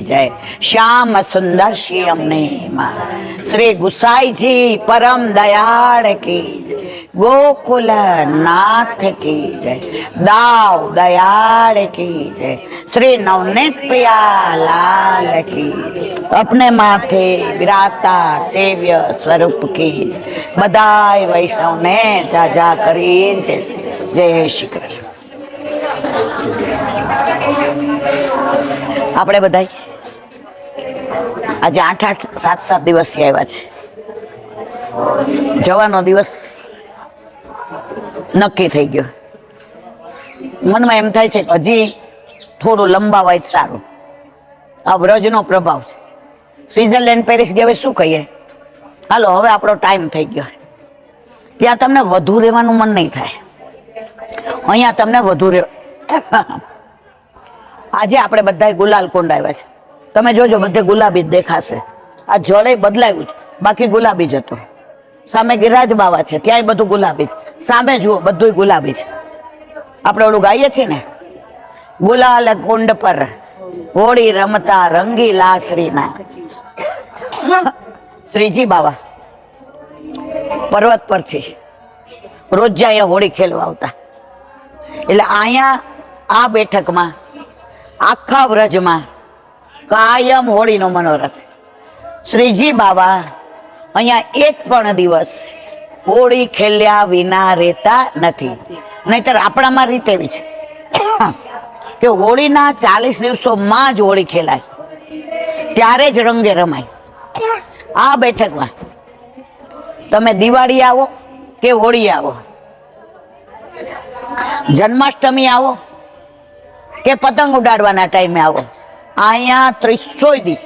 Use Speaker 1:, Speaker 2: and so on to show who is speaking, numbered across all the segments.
Speaker 1: जय श्याम सुंदर श्याम ने श्री गुसाई जी परम दयाल की जय, गोकुल नाथ की जय, दाव दयाल की जय, श्री नवनीत प्रिया लाल की जय, अपने माथे विराता सेव्य स्वरूप की बधाई वैष्णव ने जा जा करी जय श्री कृष्ण। આપણે બધા આજે 8-8 7-7 દિવસથી આવ્યા છે. જવાનો દિવસ નક્કી થઈ ગયો. મનમાં એમ થાય છે કે હજી થોડું લંબાવાય સારું. આ વ્રજનો પ્રભાવ છે. સ્વિટ્ઝરલેન્ડ પેરિસ ગયા શું કહીએ, હાલો હવે આપણો ટાઈમ થઈ ગયો. ત્યાં તમને વધુ રહેવાનું મન નહીં થાય, અહીંયા તમને વધુ આજે આપણે બધા ગુલાલ કુંડ આવ્યા છે. તમે જોજો બધે ગુલાબી જ દેખાશે. આ જળે બદલાયું છે, બાકી ગુલાબી જ હતું. સામે ગિરિરાજ બાવા છે, ત્યાંય બધું ગુલાબી છે. સામે જુઓ બધું ગુલાબી છે. આપણે ઓલું ગાઈએ છીએ ને, ગુલાલ કુંડ પર હોળી રમતા રંગીલા શ્રીના. શ્રીજી બાવા પર્વત પરથી રોજ અહીંયા હોળી ખેલવા આવતા. એટલે અહીંયા આ બેઠકમાં આખા વ્રજમાં કાયમ હોળીનો મનોરથ. શ્રીજી બાબા અહીંયા એક પણ દિવસ હોળી ખેલ્યા વિના રહેતા નથી. નહીતર આપણામાં રીત એવી છે કે હોળીના 40 દિવસોમાં જ હોળી ખેલાય, ત્યારે જ રંગે રમાય. આ બેઠકમાં તમે દિવાળી આવો કે હોળી આવો, જન્માષ્ટમી આવો કે પતંગ ઉડાડવાના ટાઈમે આવો, અહીંયા 300 દિવસ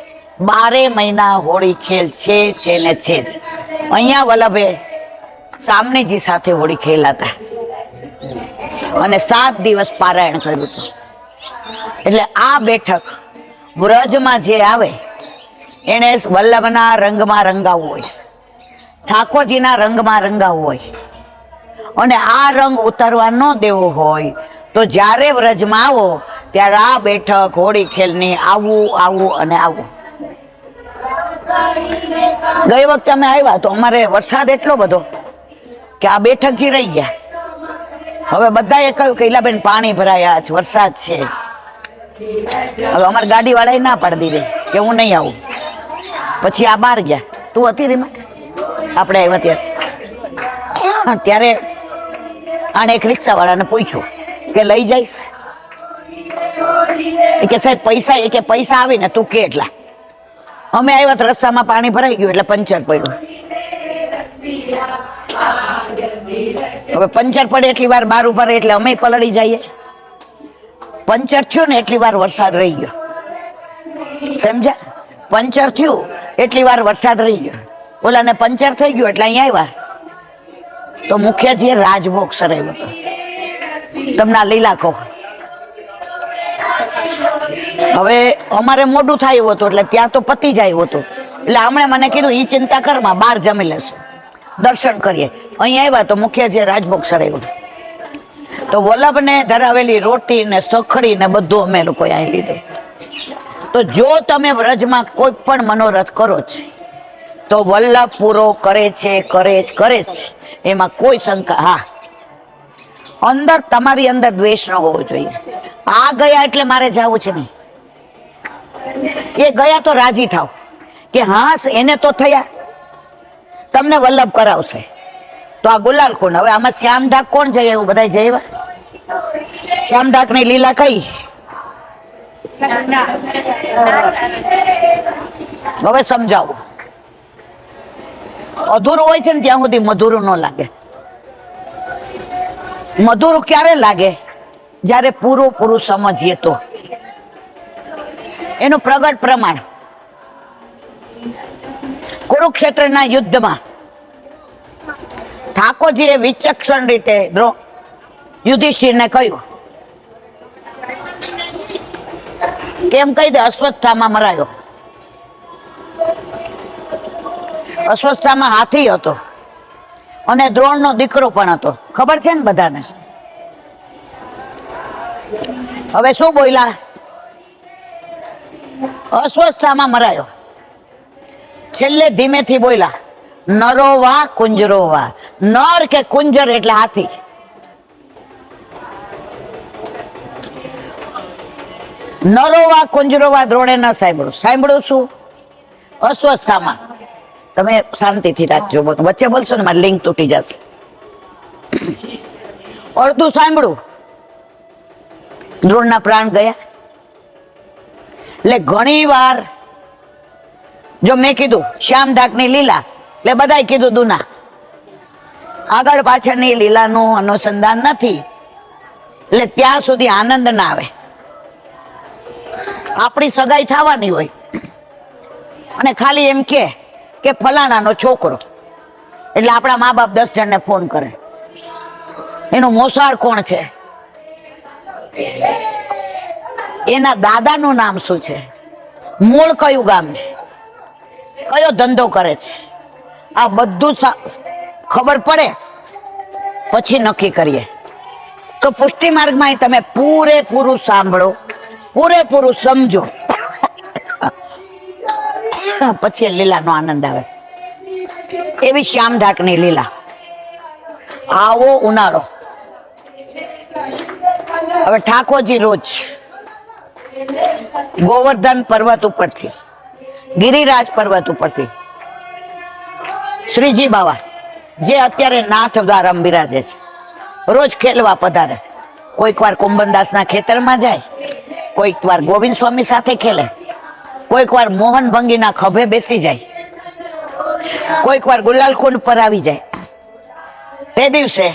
Speaker 1: 12 મહિના હોળી ખેલ છે ને છે જ. અહીંયા વલ્લભે સામનેજી સાથે હોળી ખેલાતા અને 7 દિવસ પારાયણ કર્યું હતું. એટલે આ બેઠક વ્રજમાં જે આવે એને વલ્લભના રંગમાં રંગાવવું હોય, ઠાકોરજીના રંગમાં રંગાવવું હોય, અને આ રંગ ઉતારવા ન દેવો હોય તો જ્યારે વ્રજમાં આવો ત્યારે આ બેઠક હોળી ખેલની આવું આવું અને આવું. ગઈ વખતે અમે આવ્યા તો અમારે વરસાદ એટલો બધો કે આ બેઠકથી રહી ગયા. હવે બધાએ કહ્યું કે ઈલાબેન પાણી ભરાયા છે, વરસાદ છે. હવે અમારી ગાડી વાળાએ ના પાડી દીધી કે હું નહીં આવું. પછી આ બહાર ગયા. તું હતી રીમા? આપણે આવ્યા ત્યારે આને એક રિક્ષા વાળાને પૂછ્યું કે લઈ જઈશ? કે સાહેબ પૈસા, એ કે પૈસા આવીને તું કે એટલા. અમે આવ્યા તો રસ્તામાં પાણી ભરાઈ ગયું એટલે પંચર પડ્યું. હવે પંચર પડે એટલી વાર બાર ઉભા રહે એટલે અમે પલળી જઈએ. પંચર થયું ને એટલી વાર વરસાદ રહી ગયો, સમજ્યા? પંચર થયું એટલી વાર વરસાદ રહી ગયો. ઓલાને પંચર થઈ ગયું એટલે અહીંયા આવ્યા તો મુખ્યજીએ રાજભોગ સરાવ્યો હતો. તમને લીલા કહો. હવે અમારે મોડું થાય એવું હતું એટલે ત્યાં તો પતી જાય એવું હતું. એટલે હમણાં મને કીધું ઈ ચિંતા કરમાં, બહાર જમી લેશું, દર્શન કરીએ. અહીં આવ્યા તો મુખ્યજીએ રાજભોગ સરાવ્યો. તો વલ્લભને ધરાવેલી રોટી ને સખડી ને બધું અમે લોકો અહીં લીધું. તો જો તમે વ્રજમાં કોઈ પણ મનોરથ કરો છો તો વલ્લભ પૂરો કરે છે, કરે જ એમાં કોઈ શંકા. હા, અંદર તમારી અંદર દ્વેષ ન હોવો જોઈએ. આ ગયા એટલે મારે જવું છે નહીં. એ ગયા તો રાજી થાવ કે હા એને તો થયા, તમને વલ્લભ કરાવશે. તો આ ગુલાલ કુંડ, હવે આમાં શ્યામઢાક કોણ જાય? એવું બધા જઈ. શ્યામઢાક ની લીલા કઈ? હવે સમજાવો. અધૂરું હોય છે ને ત્યાં સુધી મધુરું ન લાગે. મધુરું ક્યારે લાગે? જ્યારે પૂરું સમજીએ તો. એનું પ્રગટ પ્રમાણ કુરુક્ષેત્રના યુદ્ધમાં ઠાકોરજીએ વિચક્ષણ રીતે યુધિષ્ઠિરને કહ્યું, કેમ કહી દે, અશ્વત્થામા મરાયો. અશ્વત્થામા હાથી હતો અને દ્રોણનો દીકરો પણ હતો, ખબર છે ને બધાને. હવે શું બોલ્યા? અસ્વસ્થતામાં મરાયો. છેલ્લે ધીમેથી બોલ્યા, નરો વા કુંજરો વા. નર કે કુંજર એટલે હાથી. નરો વા કુંજરો વા દ્રોણે ન સાંભળ્યું. સાંભળ્યું શું? અસ્વસ્થતામાં. તમે શાંતિથી રાખજો, વચ્ચે બોલશો ને મારી લિંક તૂટી જશે. અડધું સાંભળ્યું, દ્રોણના પ્રાણ ગયા. એટલે ઘણી વાર જો મેં કીધું શ્યામધાકની લીલા એટલે બધાય કીધું દુના. આગળ પાછળની લીલાનું અનુસંધાન નથી એટલે ત્યાં સુધી આનંદ ના આવે. આપણી સગાઈ થવાની હોય અને ખાલી એમ કે ફલાણાનો છોકરો, એટલે આપણા મા બાપ 10 જણને ફોન કરે, એનું મોસાળ કોણ છે, એના દાદાનું નામ શું છે, મૂળ કયું ગામ છે, કયો ધંધો કરે છે, આ બધું ખબર પડે પછી નક્કી કરીએ. તો પુષ્ટિ માર્ગમાં તમે પૂરેપૂરું સાંભળો, પૂરેપૂરું સમજો, પછી લીલાનો આનંદ આવે. એવી શ્યામધાકની લીલા. આવો ઉનાળો. હવે ઠાકોરજી રોજ ગોવર્ધન પર્વત ઉપરથી, ગિરિરાજ પર્વત ઉપરથી શ્રીજી બાવા જે અત્યારે નાથ દ્વારમ બિરાજે છે, રોજ ખેલવા પધારે. કોઈક વાર કુંભનદાસના ખેતરમાં જાય, કોઈક વાર ગોવિંદ સ્વામી સાથે ખેલે, કોઈક વાર મોહન ભંગીના ખભે બેસી જાય, કોઈક વાર ગુલાલકુંડ પર આવી જાય. તે દિવસે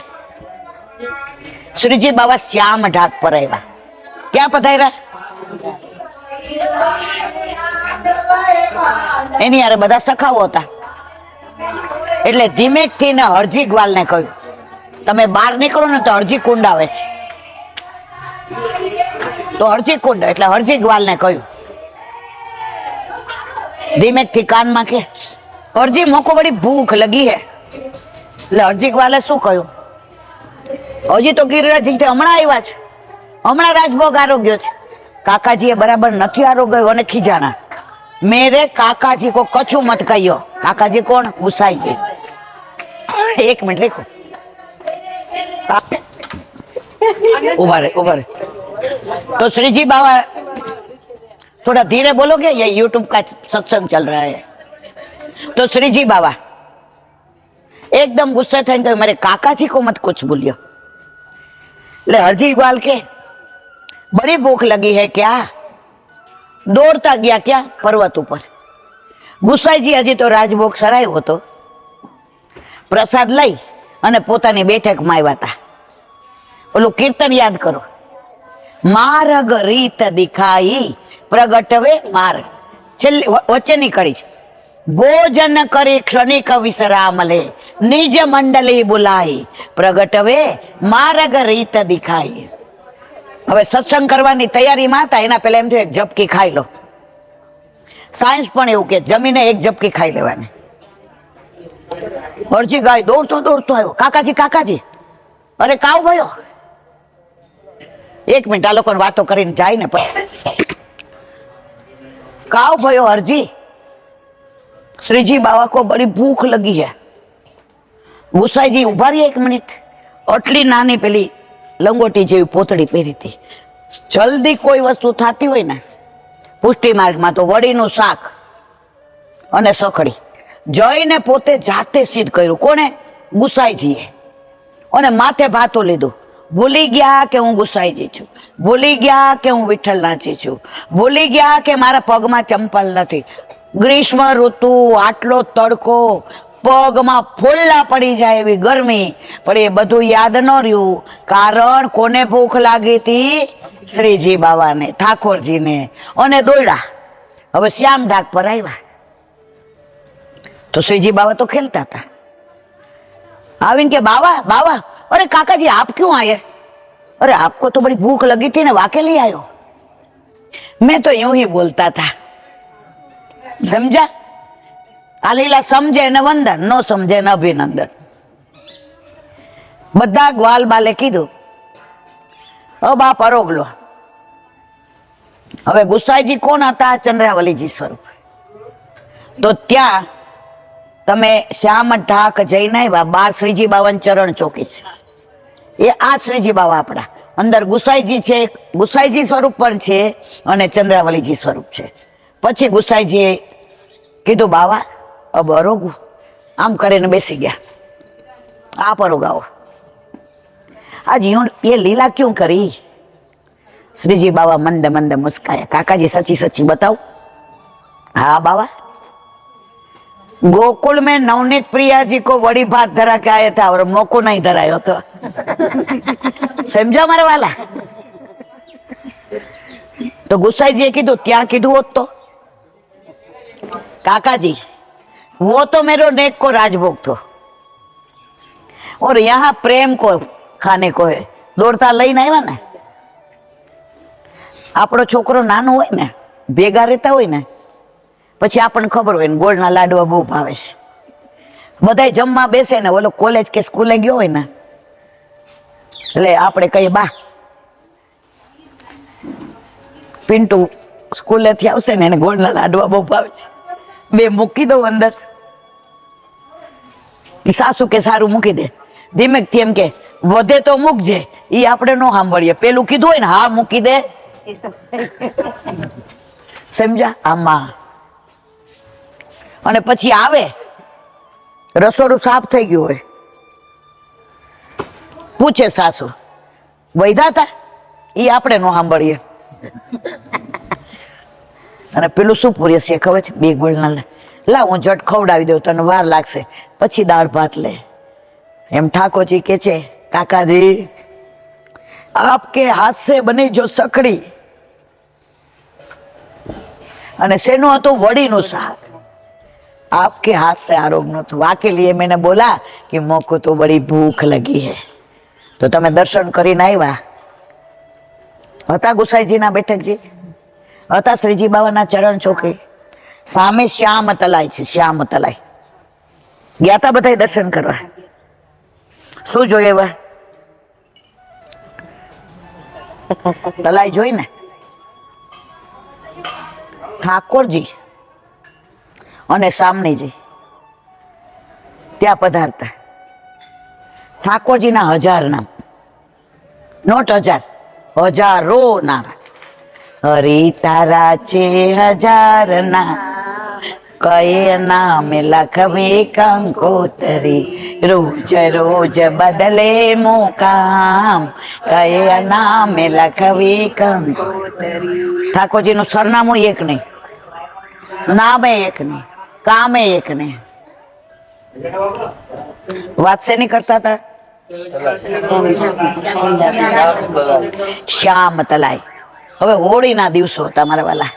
Speaker 1: શ્રીજી બાવા શ્યામ ઢાક પર આવ્યા. ક્યાં પધાર્યા? એની હારે બધા સખાઓ હતા. એટલે ધીમેકથી ને હરજી ગ્વાલ ને કહ્યું, તમે બહાર નીકળો ને તો હરજી કુંડ આવે છે. તો હરજી કુંડ એટલે હરજી ગ્વાલ ને કહ્યું ધીમેકથી કાનમાં કે, હરજી મોકો બડી ભૂખ લગી હે. એટલે હરજી ગ્વાલે શું કહ્યું? હજી તો ગિરિરાજજી હમણાં આવ્યા છે, હમણાં રાજભોગ આરોગ્ય છે. કાકાજી એ બરાબર નથી આરોગ્ય અને ખીજાણા. મેરે કાકાજી કો કછું મત કહ્યો. કાકાજી કોણ? ગુસાઈજી. એક મિનિટ રેખો, ઉભા રે. तो श्री जी बाबा थोड़ा धीरे बोलोगे, ये यूट्यूब का सत्संग चल रहा है. तो श्री जी बाबा एकदम गुस्से थे, तो मेरे काका जी को मत कुछ बोलियो. ले हरजी ग्वाल के बड़ी भूख लगी है क्या? दौड़ता गया क्या पर्वत ऊपर. गुस्साई जी हजी तो राजभोग सरायो હતો, પ્રસાદ લઈ અને પોતાની બેઠકમાં આવ્યા હતા. ઓલું કીર્તન યાદ કરો, માર્ગ રીત દિખાઈ પ્રગટવે માર્ગ. છેલ્લી વચ્ચેની કડી છે, ભોજન કરી ક્ષણિક વિશ્રામ લે, નિજ મંડલી બોલાઈ પ્રગટવે માર્ગ રીત દિખાઈ. હવે સત્સંગ કરવાની તૈયારીમાં હતા, એના પહેલા એમ થયું એક ઝપકી ખાઈ લો. સાયન્સ પણ એવું કે જમીને એક ઝપકી ખાઈ લેવાની. હરજી ગાય દોડતો આવ્યો, કાકાજી કાકાજી. અરે કાવ ગયો. એક મિનિટ, આ લોકોને વાતો કરીને જાય ને પછી. કાવ ભયો હરજી, શ્રીજી બાવા કો બડી ભૂખ લગી है. ગુસાઈજી ઉભા રહી એક મિનિટ. આટલી નાની પેલી લંગોટી જેવી પોતળી પહેરી હતી. જલ્દી કોઈ વસ્તુ થતી હોય ને પુષ્ટિ માર્ગમાં તો વડીનું શાક અને સખડી જઈને પોતે જાતે સિદ્ધ કર્યું. કોને? ગુસાઈજીએ. અને માથે ભાતું લીધું. ભૂલી ગયા કે હું ગુસાઈજી છું, ભૂલી ગયા કે હું વિઠ્ઠલનાથજી છું, ભૂલી ગયા કે મારા પગમાં ચંપલ નથી. ગ્રીષ્મ ઋતુ, આટલો તડકો, પગમાં ફોલ્લા પડી જાય એવી ગરમી, પણ એ બધું યાદ ન રહ્યું. કારણ કોને ભૂખ લાગી હતી? શ્રીજી બાવાને, ઠાકોરજીને. અને દોડ્યા. હવે શ્યામ ઢાક પર આવ્યા તો શ્રીજી બાવા તો ખેલતા હતા. आविन के बाबा बाबा, अरे काका जी आप क्यों आए? अरे आपको तो बड़ी भूख लगी थी ना, वाके ले आयो. मैं तो यूं ही बोलता था. समझा? आलीला समझे न वंदन, नो समझे न अभिनंदन. बधा ग्वाल बाले कीधु, अब आप अरोग लो. હવે ગુસાઈજી કોણ હતા? ચંદ્રાવલીજી સ્વરૂપ. તો ત્યાં તમે શ્યામ ઢાક જઈને આવ્યા, 12 શ્રીજી બાવન ચરણ ચોકી છે. એ આ શ્રીજી બાવા આપણા અંદર ગુસાઈજી છે, ગુસાઈજી સ્વરૂપ પણ છે અને ચંદ્રાવલીજી સ્વરૂપ છે. પછી ગુસાઈજીએ કીધું બાવા અબ અરોગું, આમ કરીને બેસી ગયા. आप अरोगाओ आज यूं ये लीला क्यों करी? श्रीजी बाबा मंद मंद मुस्काया. काका जी सच्ची सच्ची बताओ. हाँ बाबा, गोकुल में नवनीत प्रिया जी को वड़ी भात धरा के आया था और मोको नहीं धरायो तो. समझा मारे वाला? तो गुस्साई जी कीधु क्या कीधु होत तो? काका जी वो तो मेरो नेक को राजभोग तो, और यहाँ प्रेम को खाने को है. दौड़ता लઈને આવ્યા ને. આપણો છોકરો નાનો હોય ને, ભેગા રહેતા હોય ને, પછી આપણને ખબર હોય ને ગોળના લાડવા બહુ ભાવે છે. બધાય જમવા બેસે ને, ઓલો કોલેજ કે સ્કૂલે ગયો હોય ને, એટલે આપણે કહીએ બા પિન્ટુ સ્કૂલેથી આવશે ને, એને ગોળના લાડવા બહુ ભાવે છે, બે મૂકી દઉં અંદર. સાસુ કે સારું મૂકી દે. ધીમેકથી એમ કે વધે તો મૂકજે, ઈ આપણે નો સાંભળીએ. પેલું કીધું હોય ને હા મૂકી દે, સમજ્યા? આમાં અને પછી આવે, રસોડું સાફ થઈ ગયું હોય, પૂછે સાસુ વૈધા હતા, ઈ આપણે નો સાંભળીએ. અને પેલું શું પૂરે છે ખબર છે? 2 ગોળના લા હું જટ ખવડાવી દઉં, તને વાર લાગશે, પછી દાળ ભાત લે. એમ ઠાકોરજી કે છે કાકાજી આપકે હાથ સે બની જો સકડી, અને શેનું હતું? વડીનું શાક. आपके हाथ से आरोग नो तो वाके लिए मैंने बोला कि मोको तो बड़ी भूख लगी है. तो તમે દર્શન કરીને આવ્યા હતા ગુસાઈજીના બેઠકજી, હતા શ્રીજી બાવાના ચરણ ચોકે, સામે શ્યામ તલાઈ છે. શ્યામ તલાઈ ગયા હતા બધા દર્શન કરવા. શું જોઈએ એવા? તલાઈ જોઈ ને, ઠાકોરજી અને સામનેજી ત્યાં પધારતા. ઠાકોરજીના 1000 નામ, નોટ 1000, હજારો નામ. હરી તારા છે 1000 નામ, કયે નામે લખવે કંકોતરી, રોજ રોજ બદલે મુકામ, કયે નામે લખવે કંકોતરી. ઠાકોરજીનું સરનામું એક નહીં, નામે એક નહીં, કામે એક નહીં. વાત શેની કરતા હતા? શ્યામ તલાઈ. હવે હોળીના દિવસો હતા મારા વાલા,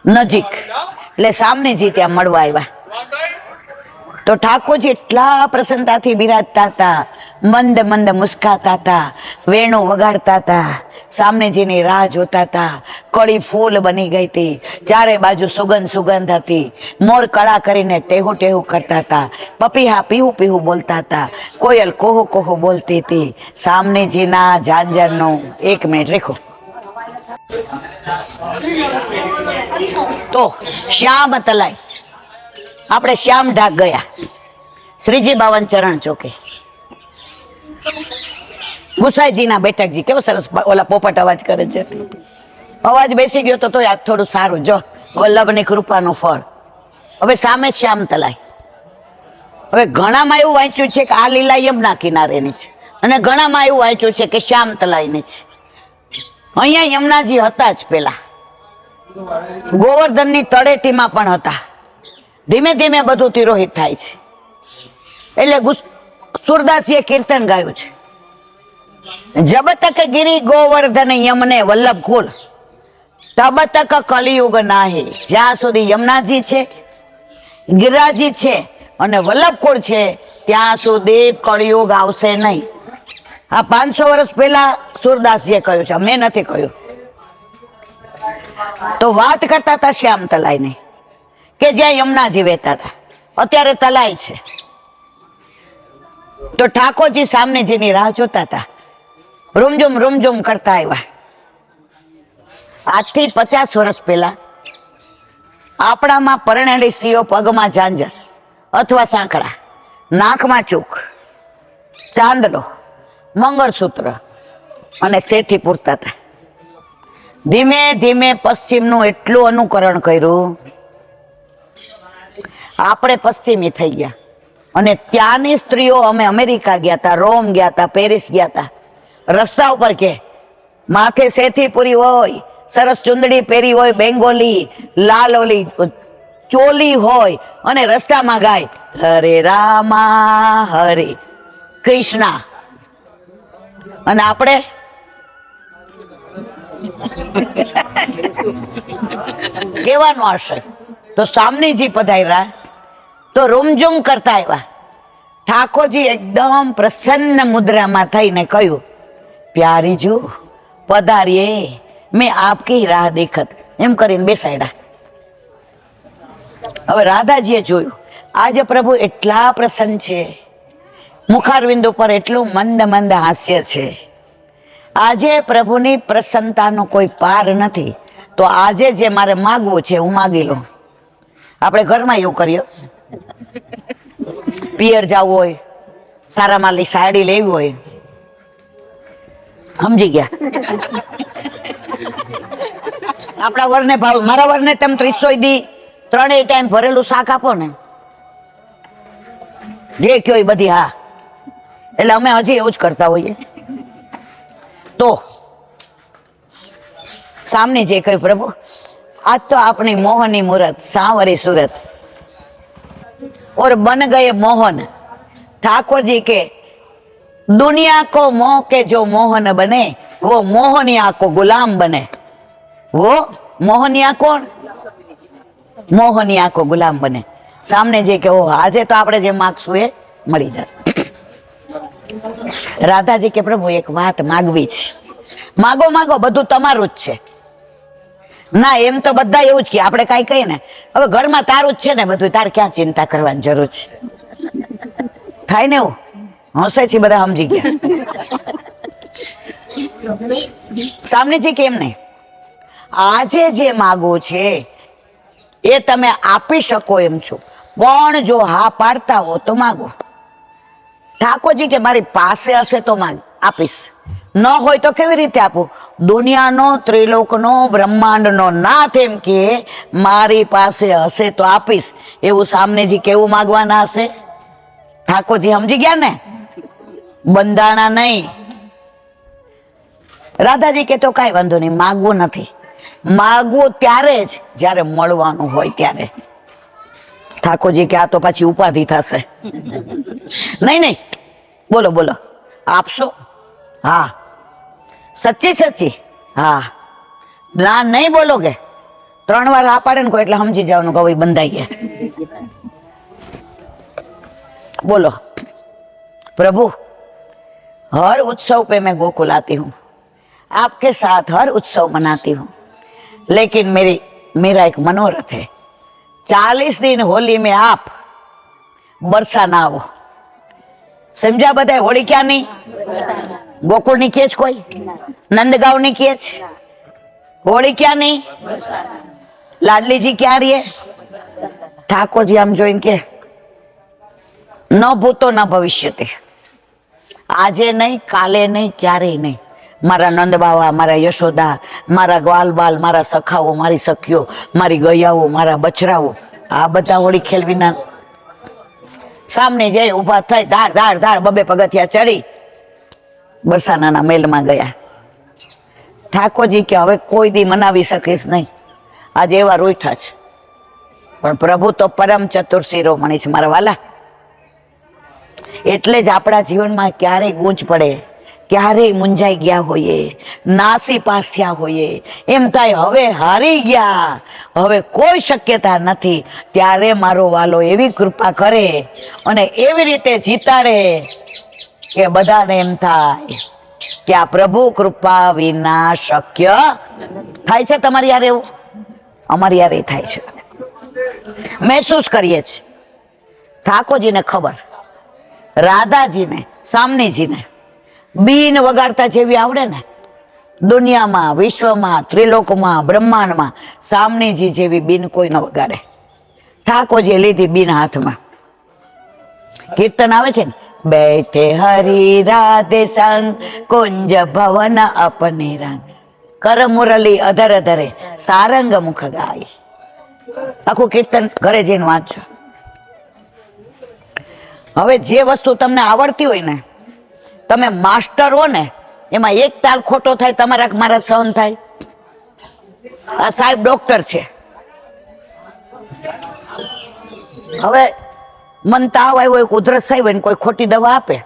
Speaker 1: નજીક, એટલે સામનેજી ત્યાં મળવા આવ્યા. તો ઠાકોરજી એટલા પ્રસન્નતાથી બિરાજતા હતા, મંદ મંદ મુસ્કાતા હતા, વેણુ વગાડતા હતા, સામનેજીની રાહ જોતા હતા. કળી ફૂલ બની ગઈ હતી, ચારે બાજુ સુગંધ સુગંધ હતી. મોર કળા કરીને ટેહુ ટેહુ કરતા હતા, પપીહા પીહુ પીહુ બોલતા હતા, કોયલ કોહો કોહો બોલતી હતી. સામનેજીના ઝાંઝરનો 1 મિનિટ રેખો. તો શ્યામ તલાઈ, આપણે શ્યામ ઢાક ગયા, શ્રીજી બાવન ચરણ ચોકે, ગુસાઈજીના બેઠકજી. કેવો સરસ ઓલા પોપટ અવાજ કરે છે, અવાજ બેસી ગયો તો તોય આ થોડું સારું. જો વલ્લભની કૃપાનું ફળ. હવે સામે શ્યામ તલાઈ. હવે ઘણામાં એવું વાંચ્યું છે કે આ લીલા યમુના કિનારેની છે, અને ઘણામાં એવું વાંચ્યું છે કે શ્યામ તલાઈની છે. અહીંયા યમુનાજી હતા જ પેલા, ગોવર્ધનની તળેટીમાં પણ હતા. ધીમે ધીમે બધું તિરોહિત થાય છે. એટલે સુરદાસીએ કીર્તન ગાયું છે, જબ તક ગિરી ગોવર્ધન યમને વલ્લભ કુલ, તબ તક કલિયુગ નાહી. જ્યાં સુધી યમુનાજી છે, ગિરિરાજી છે અને વલ્લભકુળ છે, ત્યાં સુધી કળિયુગ આવશે નહીં. આ 500 વર્ષ પહેલા સુરદાસજીએ કહ્યું છે, મેં નથી કહ્યું. તો વાત કરતા હતા શ્યામ તલાઈની, કે જ્યાં યમુનાજી વહેતા હતા, અત્યારે તલાઈ છે. તો ઠાકોરજી સામનેજીની રાહ જોતા હતા, રૂમઝુમ કરતા આવ્યા. આજથી 50 વર્ષ પહેલા આપણામાં પરણેલી સ્ત્રીઓ પગમાં ઝાંઝર અથવા સાંકળા, નાકમાં ચૂક, ચાંદલો, મંગળસૂત્ર અને શેઠી પૂરતા હતા. ધીમે ધીમે પશ્ચિમનું એટલું અનુકરણ કર્યું, આપણે પશ્ચિમી થઈ ગયા. અને ત્યાંની સ્ત્રીઓ, અમે અમેરિકા ગયા હતા, રોમ ગયા હતા, પેરિસ ગયા હતા, રસ્તા ઉપર કે માથે શેઠી પૂરી હોય, સરસ ચુંદડી પહેરી હોય, બેંગોલી લાલ ઓલી ચોલી હોય, અને રસ્તામાં ગાય હરે રામા હરે કૃષ્ણ. અને આપણે કેવાનું હશે? તો સામનેજી પધાર્યા તો રૂમઝૂમ કરતા આવ્યા. ઠાકોરજી એકદમ પ્રસન્ન મુદ્રામાં થઈને કહ્યું, પ્યારીજુ પધારીએ, મેં આપકી રાહ દેખત, એમ કરીને બેસાડ્યા. હવે રાધાજીએ જોયું આજે પ્રભુ એટલા પ્રસન્ન છે, મુખારવિંદ ઉપર એટલું મંદ મંદ હાસ્ય છે, આજે પ્રભુની પ્રસન્નતાનો કોઈ પાર નથી. તો આજે જે મારે માગવું છે હું માગી લઉં. આપણે ઘરમાં એવું કરીએ, પિયર જવું હોય, સારા માલી સાડી લેવી હોય, સમજી ગયા? આપણા વરને ભાવ, મારા વરને તમે 300 દી 3 ટાઈમ ભરેલું શાક આપો ને, જે કયો એ બધી હા. એટલે અમે હજી એવું જ કરતા હોઈએ. તો સામને જે કહ્યું, પ્રભુ આજ તો આપણી મોહની મૂરત, સાંવરી सूरत और बन गए मोहन. ठाकुर जी के दुनिया को मोह के जो मोहन बने वो मोहनिया को गुलाम बने. वो मोहनिया कौन? मोहनिया को गुलाम बने. सामने जे કે ઓ આજે તો આપણે જે માગશું એ મળી જાય. રાધાજી કે પ્રભુ એક વાત માગવી છે. માગો માગો, બધું તમારું જ છે. ના, એમ તો બધા એવું જ કે આપણે કાંઈ કહીએ ને, હવે ઘરમાં તારું જ છે ને બધું, તારે ક્યાં ચિંતા કરવાની જરૂર છે? થાય ને એવું? હસે છે બધા, સમજી ગયા. સામનેથી કેમ નહીં? આજે જે માગો છે એ તમે આપી શકો એમ છો, પણ જો હા પાડતા હો તો માગો. ઠાકોરજી કે મારી પાસે હશે તો માંગ, આપીશ. ન હોય તો કેવી રીતે આપું? દુનિયાનો, ત્રિલોકનો, બ્રહ્માંડનો નાથ એમ કે મારી પાસે હશે તો આપીશ. એવું સામનેજી કેવું માગવાના હશે? ઠાકોરજી સમજી ગયા ને, બંધાણા નહીં. રાધાજી કે તો કાંઈ વાંધો નહીં, માગવું નથી. માગવું ત્યારે જ જ્યારે મળવાનું હોય ત્યારે. ઠાકોરજી કે આ તો પાછી ઉપાધિ થશે. નહીં નહીં, બોલો બોલો, આપશો? હા. સચ્ચી સચ્ચી? હા. ના નહીં બોલોગે, 3 વાર આ પાડે ને કોઈ એટલે સમજી જવાનું કે હવે બંધાઈ ગયા. बोलो, प्रभु हर उत्सव पे मैं गोकुल आती हूँ, आपके साथ हर उत्सव मनाती हूँ, लेकिन मेरा एक मनोरथ है, 40 दिन होली में आप बरसा ना आओ. समझा बताए? होली क्या नहीं? गोकुल नहीं किए कोई, नंदगांव नहीं किए, होली क्या नहीं? लाडली जी क्या रही है? ठाकुर जी हम जो इनके न भूतो न भविष्यते, આજે નહીં, કાલે નહીં, ક્યારેય નહીં. મારા નંદ બાવા, મારા યશોદા, મારા ગ્વાલ બાલ, મારા સખાઓ, મારી સખીઓ, મારી ગયાઓ, મારા બછરાઓ, આ બધા હોળી ખેલવીના સામને જઈ ઉભા થઈ, ધાર ધાર ધાર 2 પગથિયા ચડી બરસાનાના મેલમાં ગયા. ઠાકોરજી કે હવે કોઈ દી મનાવી શકીશ નહીં, આજે એવા રોઈઠા છે. પણ પ્રભુ તો પરમ ચતુર શિરોમણી છે મારા વાલા. એટલે જ આપણા જીવનમાં ક્યારેય ગૂંચ પડે, ક્યારેય મૂંઝાઈ ગયા હોઈએ, નાસી પાસ થયા હોઈએ, એમ થાય હવે હારી ગયા, હવે કોઈ શક્યતા નથી, ત્યારે મારો વાલો એવી કૃપા કરે અને એવી રીતે જીતાડે કે બધાને એમ થાય કે આ પ્રભુ કૃપા વિના શક્ય થાય છે. તમારી યારે એવું? અમારી યારે થાય છે, મહેસૂસ કરીએ છીએ. ઠાકોરજીને ખબર, રાધાજીને, સામનેજીને બીન વગાડતા જેવી આવડે ને, દુનિયામાં, વિશ્વમાં, ત્રિલોકમાં, બ્રહ્માંડમાં સામનેજી જેવી બીન કોઈ ન વગાડે. ઠાકોરજીએ લીધી બીન હાથમાં. કીર્તન આવે છે ને, બેઠે હરી રાધે સંગ કુંજ ભવન અપને રંગ, કર મુરલી અધર અધરે સારંગ મુખ ગાય. આખું કીર્તન ઘરે જઈને વાંચો. હવે જે વસ્તુ તમને આવડતી હોય ને, તમે માસ્ટર હો ને, એમાં એક તાલ ખોટો થાય તમારા મારા સહન થાય. આ સાહેબ ડોક્ટર છે. હવે મન તાવ આવ્યો હોય, ઉધરસ થઈ હોય ને કોઈ ખોટી દવા આપે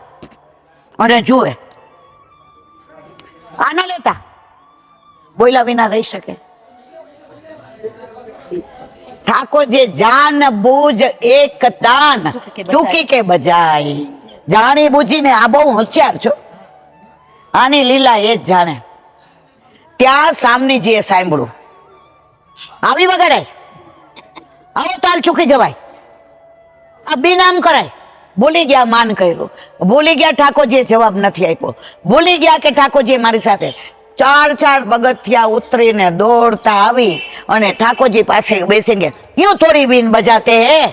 Speaker 1: અને જુએ, આના લેતા બોલ્યા વિના રહી શકે? ઠાકોર જે જાન બૂझ એક તાન ચૂકી કે બજાય, જાણી બૂજીને આ બહુ હોશિયાર છો, આની લીલા એ જ જાણે. ત્યાં સામનેજીએ સાંભળ્યું, આવી વગાડાય, આવો તાલ ચૂકી જવાય, આ બેનામ કરાય. ભૂલી ગયા માન કર્યું, ભૂલી ગયા ઠાકોરજીએ જવાબ નથી આપ્યો, ભૂલી ગયા કે ઠાકોરજી મારી સાથે 4 પગથિયા ઉતરીને દોડતા આવી અને ઠાકોરજી પાસે બેસીને यूं थोड़ी बीन बजाते हैं,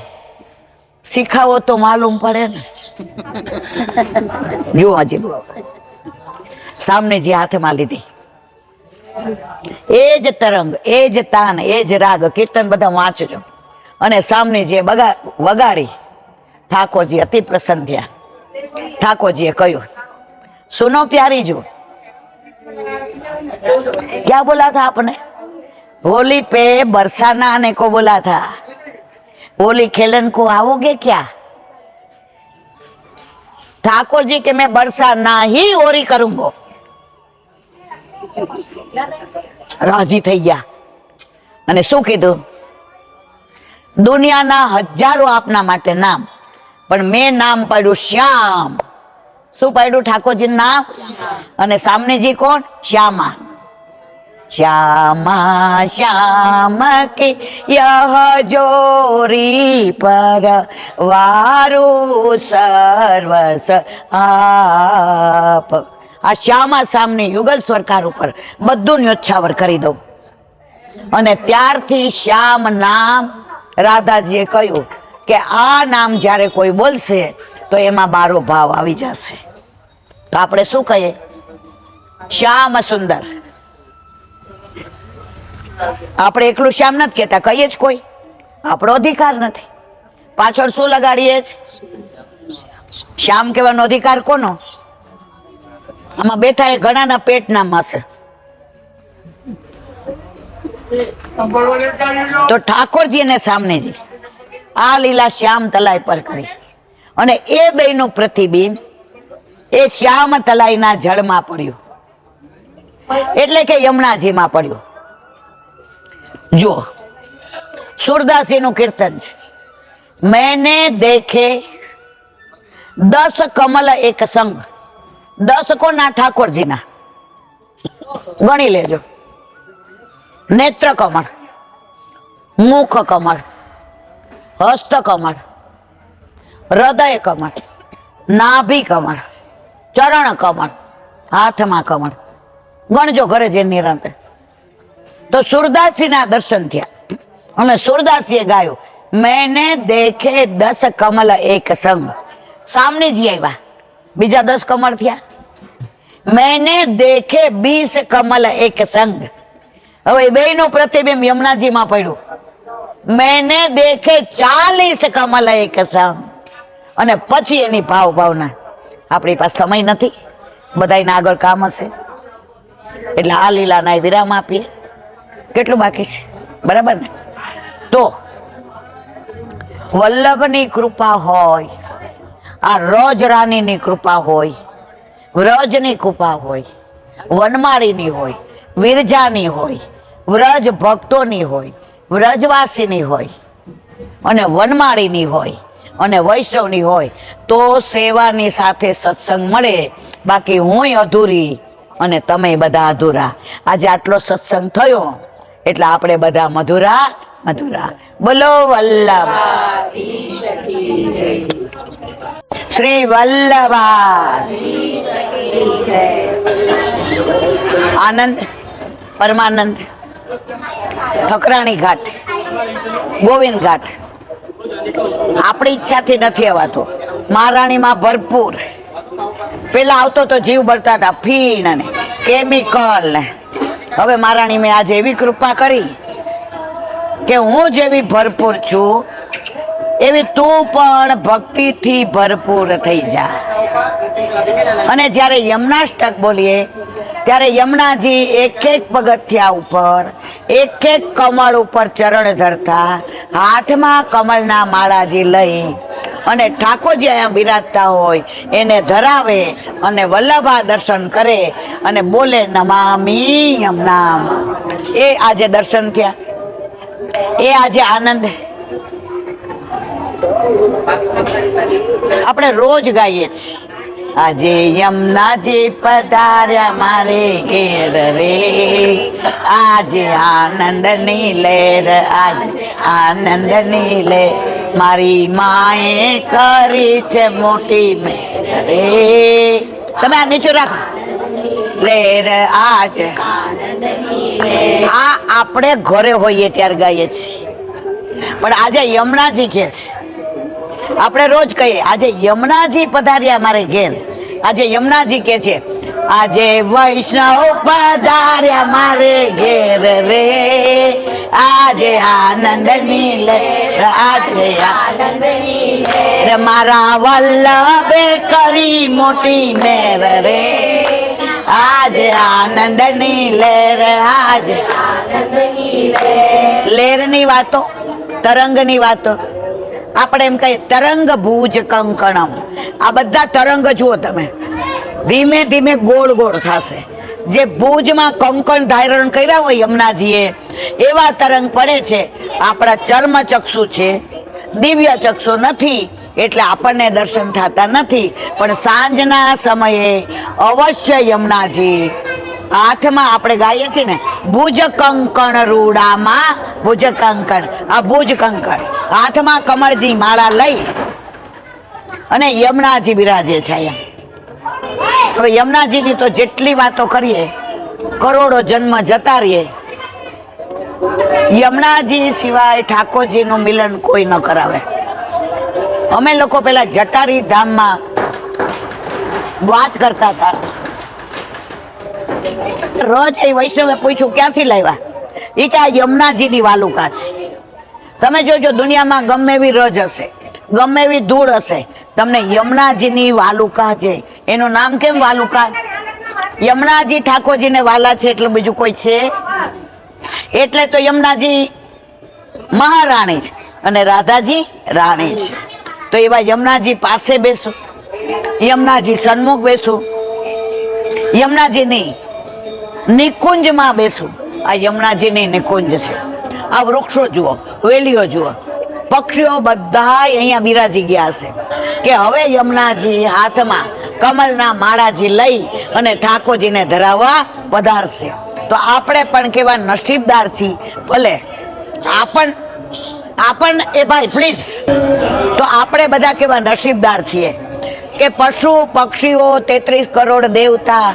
Speaker 1: सिखाओ तो मालूम पड़े ना. जो આજે સામને જે હાથમાં લીધી, એ જ તરંગ, એ જ તાન, એ જ રાગ, કીર્તન બધા વાંચજો. અને સામને જે વગાડી, ઠાકોરજી અતિ પ્રસન્ન થયા. ઠાકોરજીએ કહ્યું, સુનો प्यारी जो, क्या बोला था आपने? होली पे बरसाना आने को बोला था, होली खेलन को आओगे क्या? ठाकुर जी के मैं बरसाना ही होरी करूंगा. राजी થઈ ગયા અને શું કીધું? દુનિયાના હજારો આપના માટે નામ, પણ મેં નામ પાડ્યું શ્યામ. શું પાડ્યું? ઠાકોરજીનું નામ. અને સામનેજી કોણ? શ્યામા. श्यामा श्याम की यह जोरी पर वारु सर्वस आप. આ શ્યામા સામને યુગલ સ્વરકાર ઉપર બધું ન્યોછાવર કરી દઉં. અને ત્યારથી શ્યામ નામ રાધાજીએ કહ્યું કે આ નામ જ્યારે કોઈ બોલશે તો એમાં બારો ભાવ આવી જશે. તો આપણે શું કહીએ? શ્યામ સુંદર. આપણે એકલું શ્યામ નથી કહેતા, કહીએ જ કોઈ, આપણો અધિકાર નથી. પાછળ શું લગાડીએ છે? શ્યામ કહેવાનો અધિકાર કોનો? આમાં બેઠા એ ઘણાના પેટના માસે. તો ઠાકોરજી ને સામનેજી આ લીલા શ્યામ તલાઈ પર કરી અને એ બેયનું પ્રતિબિંબ એ શ્યામ તલાઈના જળમાં પડ્યું, એટલે કે યમુનાજીમાં પડ્યું. જો સુરદાસીનું કીર્તન છે, मैंने देखे 10 कमल एक संग. 10 કોના? ઠાકોરજીના. ગણી લેજો. નેત્ર કમળ, મુખ કમળ, હસ્ત કમળ, હૃદય કમળ, નાભી કમળ, ચરણ કમળ, હાથમાં કમળ. ગણજો ઘરે જે નિરંતર. તો સુરદાસીના દર્શન થયા અને સુરદાસીએ ગાયું, मैंने देखे 10 कमल एक संग. સામનેજી આવ્યા, બીજા 10 કમળ થયા. मैंने देखे 20 कमल एक संग. હવે બેયનું પ્રતિબિંબ યમુનાજીમાં પડ્યું. मैंने देखे 40 कमल एक संग. અને પછી એની ભાવના. આપણી પાસે સમય નથી, બધાયના આગળ કામ હશે, એટલે આ લીલાના વિરામ આપીએ. કેટલું બાકી છે? બરાબર ને? તો વલ્લભની કૃપા હોય, આ રોજ રાણીની કૃપા હોય, વ્રજની કૃપા હોય, વનમાળીની હોય, વિરજાની હોય, વ્રજ ભક્તોની હોય, વ્રજવાસીની હોય, અને વનમાળીની હોય, અને વૈષ્ણવની હોય, તો સેવાની સાથે સત્સંગ મળે. બાકી હું અધૂરી અને તમે બધા અધૂરા. આજે આટલો સત્સંગ થયો એટલે આપણે બધા મધુરા મધુરા. બોલો વલ્લભ શ્રી વલ્લભા. આનંદ પરમાનંદ ઠકરાણી ઘાટ ગોવિંદ ઘાટ આપણી ઈચ્છાથી નથી આવતો. મહારાણીમાં ભરપૂર પેલા આવતો તો જીવ બળતા હતા ફીણ અને કેમિકલ ને. હવે મહારાણી મેં આજે એવી કૃપા કરી કે હું જેવી ભરપૂર છું એવી તું પણ ભક્તિથી ભરપૂર થઈ જા. અને જ્યારે યમનાષ્ટક બોલીએ ત્યારે યમુનાજી એક એક પગથિયા ઉપર એક એક કમળ ઉપર ચરણ ધરતા હાથમાં કમળના માળાજી લઈ અને ઠાકોરજી અહીંયા બિરાજતા હોય એને ધરાવે અને વલ્લભા દર્શન કરે અને બોલે નમામિ યમનામ. એ આજે દર્શન થયા, એ આજે આનંદ. આપણે રોજ ગાઈએ છીએ આજે યમુનાજી પધાર્યા મારે ઘેર રે, આજે આનંદની લહેર, આજે આનંદની લહેર, મારી માએ કરી છે મોટી મેર રે. તમે આ નીચું રાખો. લહેર આજે આ આપણે ઘરે હોઈએ ત્યારે ગાઈએ છીએ, પણ આજે યમુનાજી કહે છે. આપણે રોજ કહીએ આજે યમુનાજી પધાર્યા મારે ઘેર. આજે યમુનાજી કે છે આજે વૈષ્ણવ પધાર્યા મારે ઘેર રે, આજે આનંદની લહેર, આજે આનંદની લહેર, મારા વલ્લભે કરી મોટી મેર રે, આજે આનંદની લહેર, આજે આનંદની લહેર. લહેરની વાતો, તરંગની વાતો આપણે એમ કહીએ તરંગ ભુજ કંકણમ. આ બધા તરંગ જુઓ તમે, ધીમે ધીમે ગોળ ગોળ થશે. જે ભુજમાં કંકણ ધારણ કર્યા હોય યમુનાજીએ એવા તરંગ પડે છે. આપણા ચર્મ ચક્ષુ છે, દિવ્ય ચક્ષુ નથી એટલે આપણને દર્શન થતા નથી, પણ સાંજના સમયે અવશ્ય યમુનાજી હાથમાં આપણે ગાઈએ છીએ ને ભુજ કંકણ રૂડામાં, ભુજ કંકણ, આ ભુજ કંકણ હાથમાં કમળની માળા લઈ અને યમુનાજી બિરાજે છે અહીંયા. હવે યમુનાજીની તો જેટલી વાતો કરીએ કરોડો જન્મ જતા રહીએ. યમુનાજી સિવાય ઠાકોરજીનું મિલન કોઈ ન કરાવે. અમે લોકો પેલા જટારી ધામમાં વાત કરતા હતા. રોજ એ વૈષ્ણવે પૂછ્યું ક્યાંથી લાવ્યા? એ કે આ યમુનાજીની વાલુકા છે. તમે જોજો દુનિયામાં ગમે એવી રજ હશે, ગમે એવી ધૂળ હશે, તમને યમુનાજીની વાલુકા છે. એનું નામ કેમ વાલુકા? યમુનાજી ઠાકોરજીને વાલા છે એટલે બીજું કોઈ છે? એટલે તો યમુનાજી મહારાણી છે અને રાધાજી રાણી છે. તો એવા યમુનાજી પાસે બેસું, યમુનાજી સન્મુખ બેસું, યમુનાજીની નિકુંજમાં બેસું. આ યમુનાજીની નિકુંજ છે. આ વૃક્ષો જુઓ, વેલીઓ જુઓ, પક્ષીઓ બધા અહીંયા બિરાજી ગયા છે કે હવે યમુનાજી હાથમાં કમળના માળાજી લઈ અને ઠાકોરજીને ધરાવવા પધારશે. તો આપણે પણ કેવા નસીબદાર છીએ. ભલે આપણ એ ભાઈ પ્લીઝ, તો આપણે બધા કેવા નસીબદાર છીએ કે પશુ પક્ષીઓ 33 કરોડ દેવતા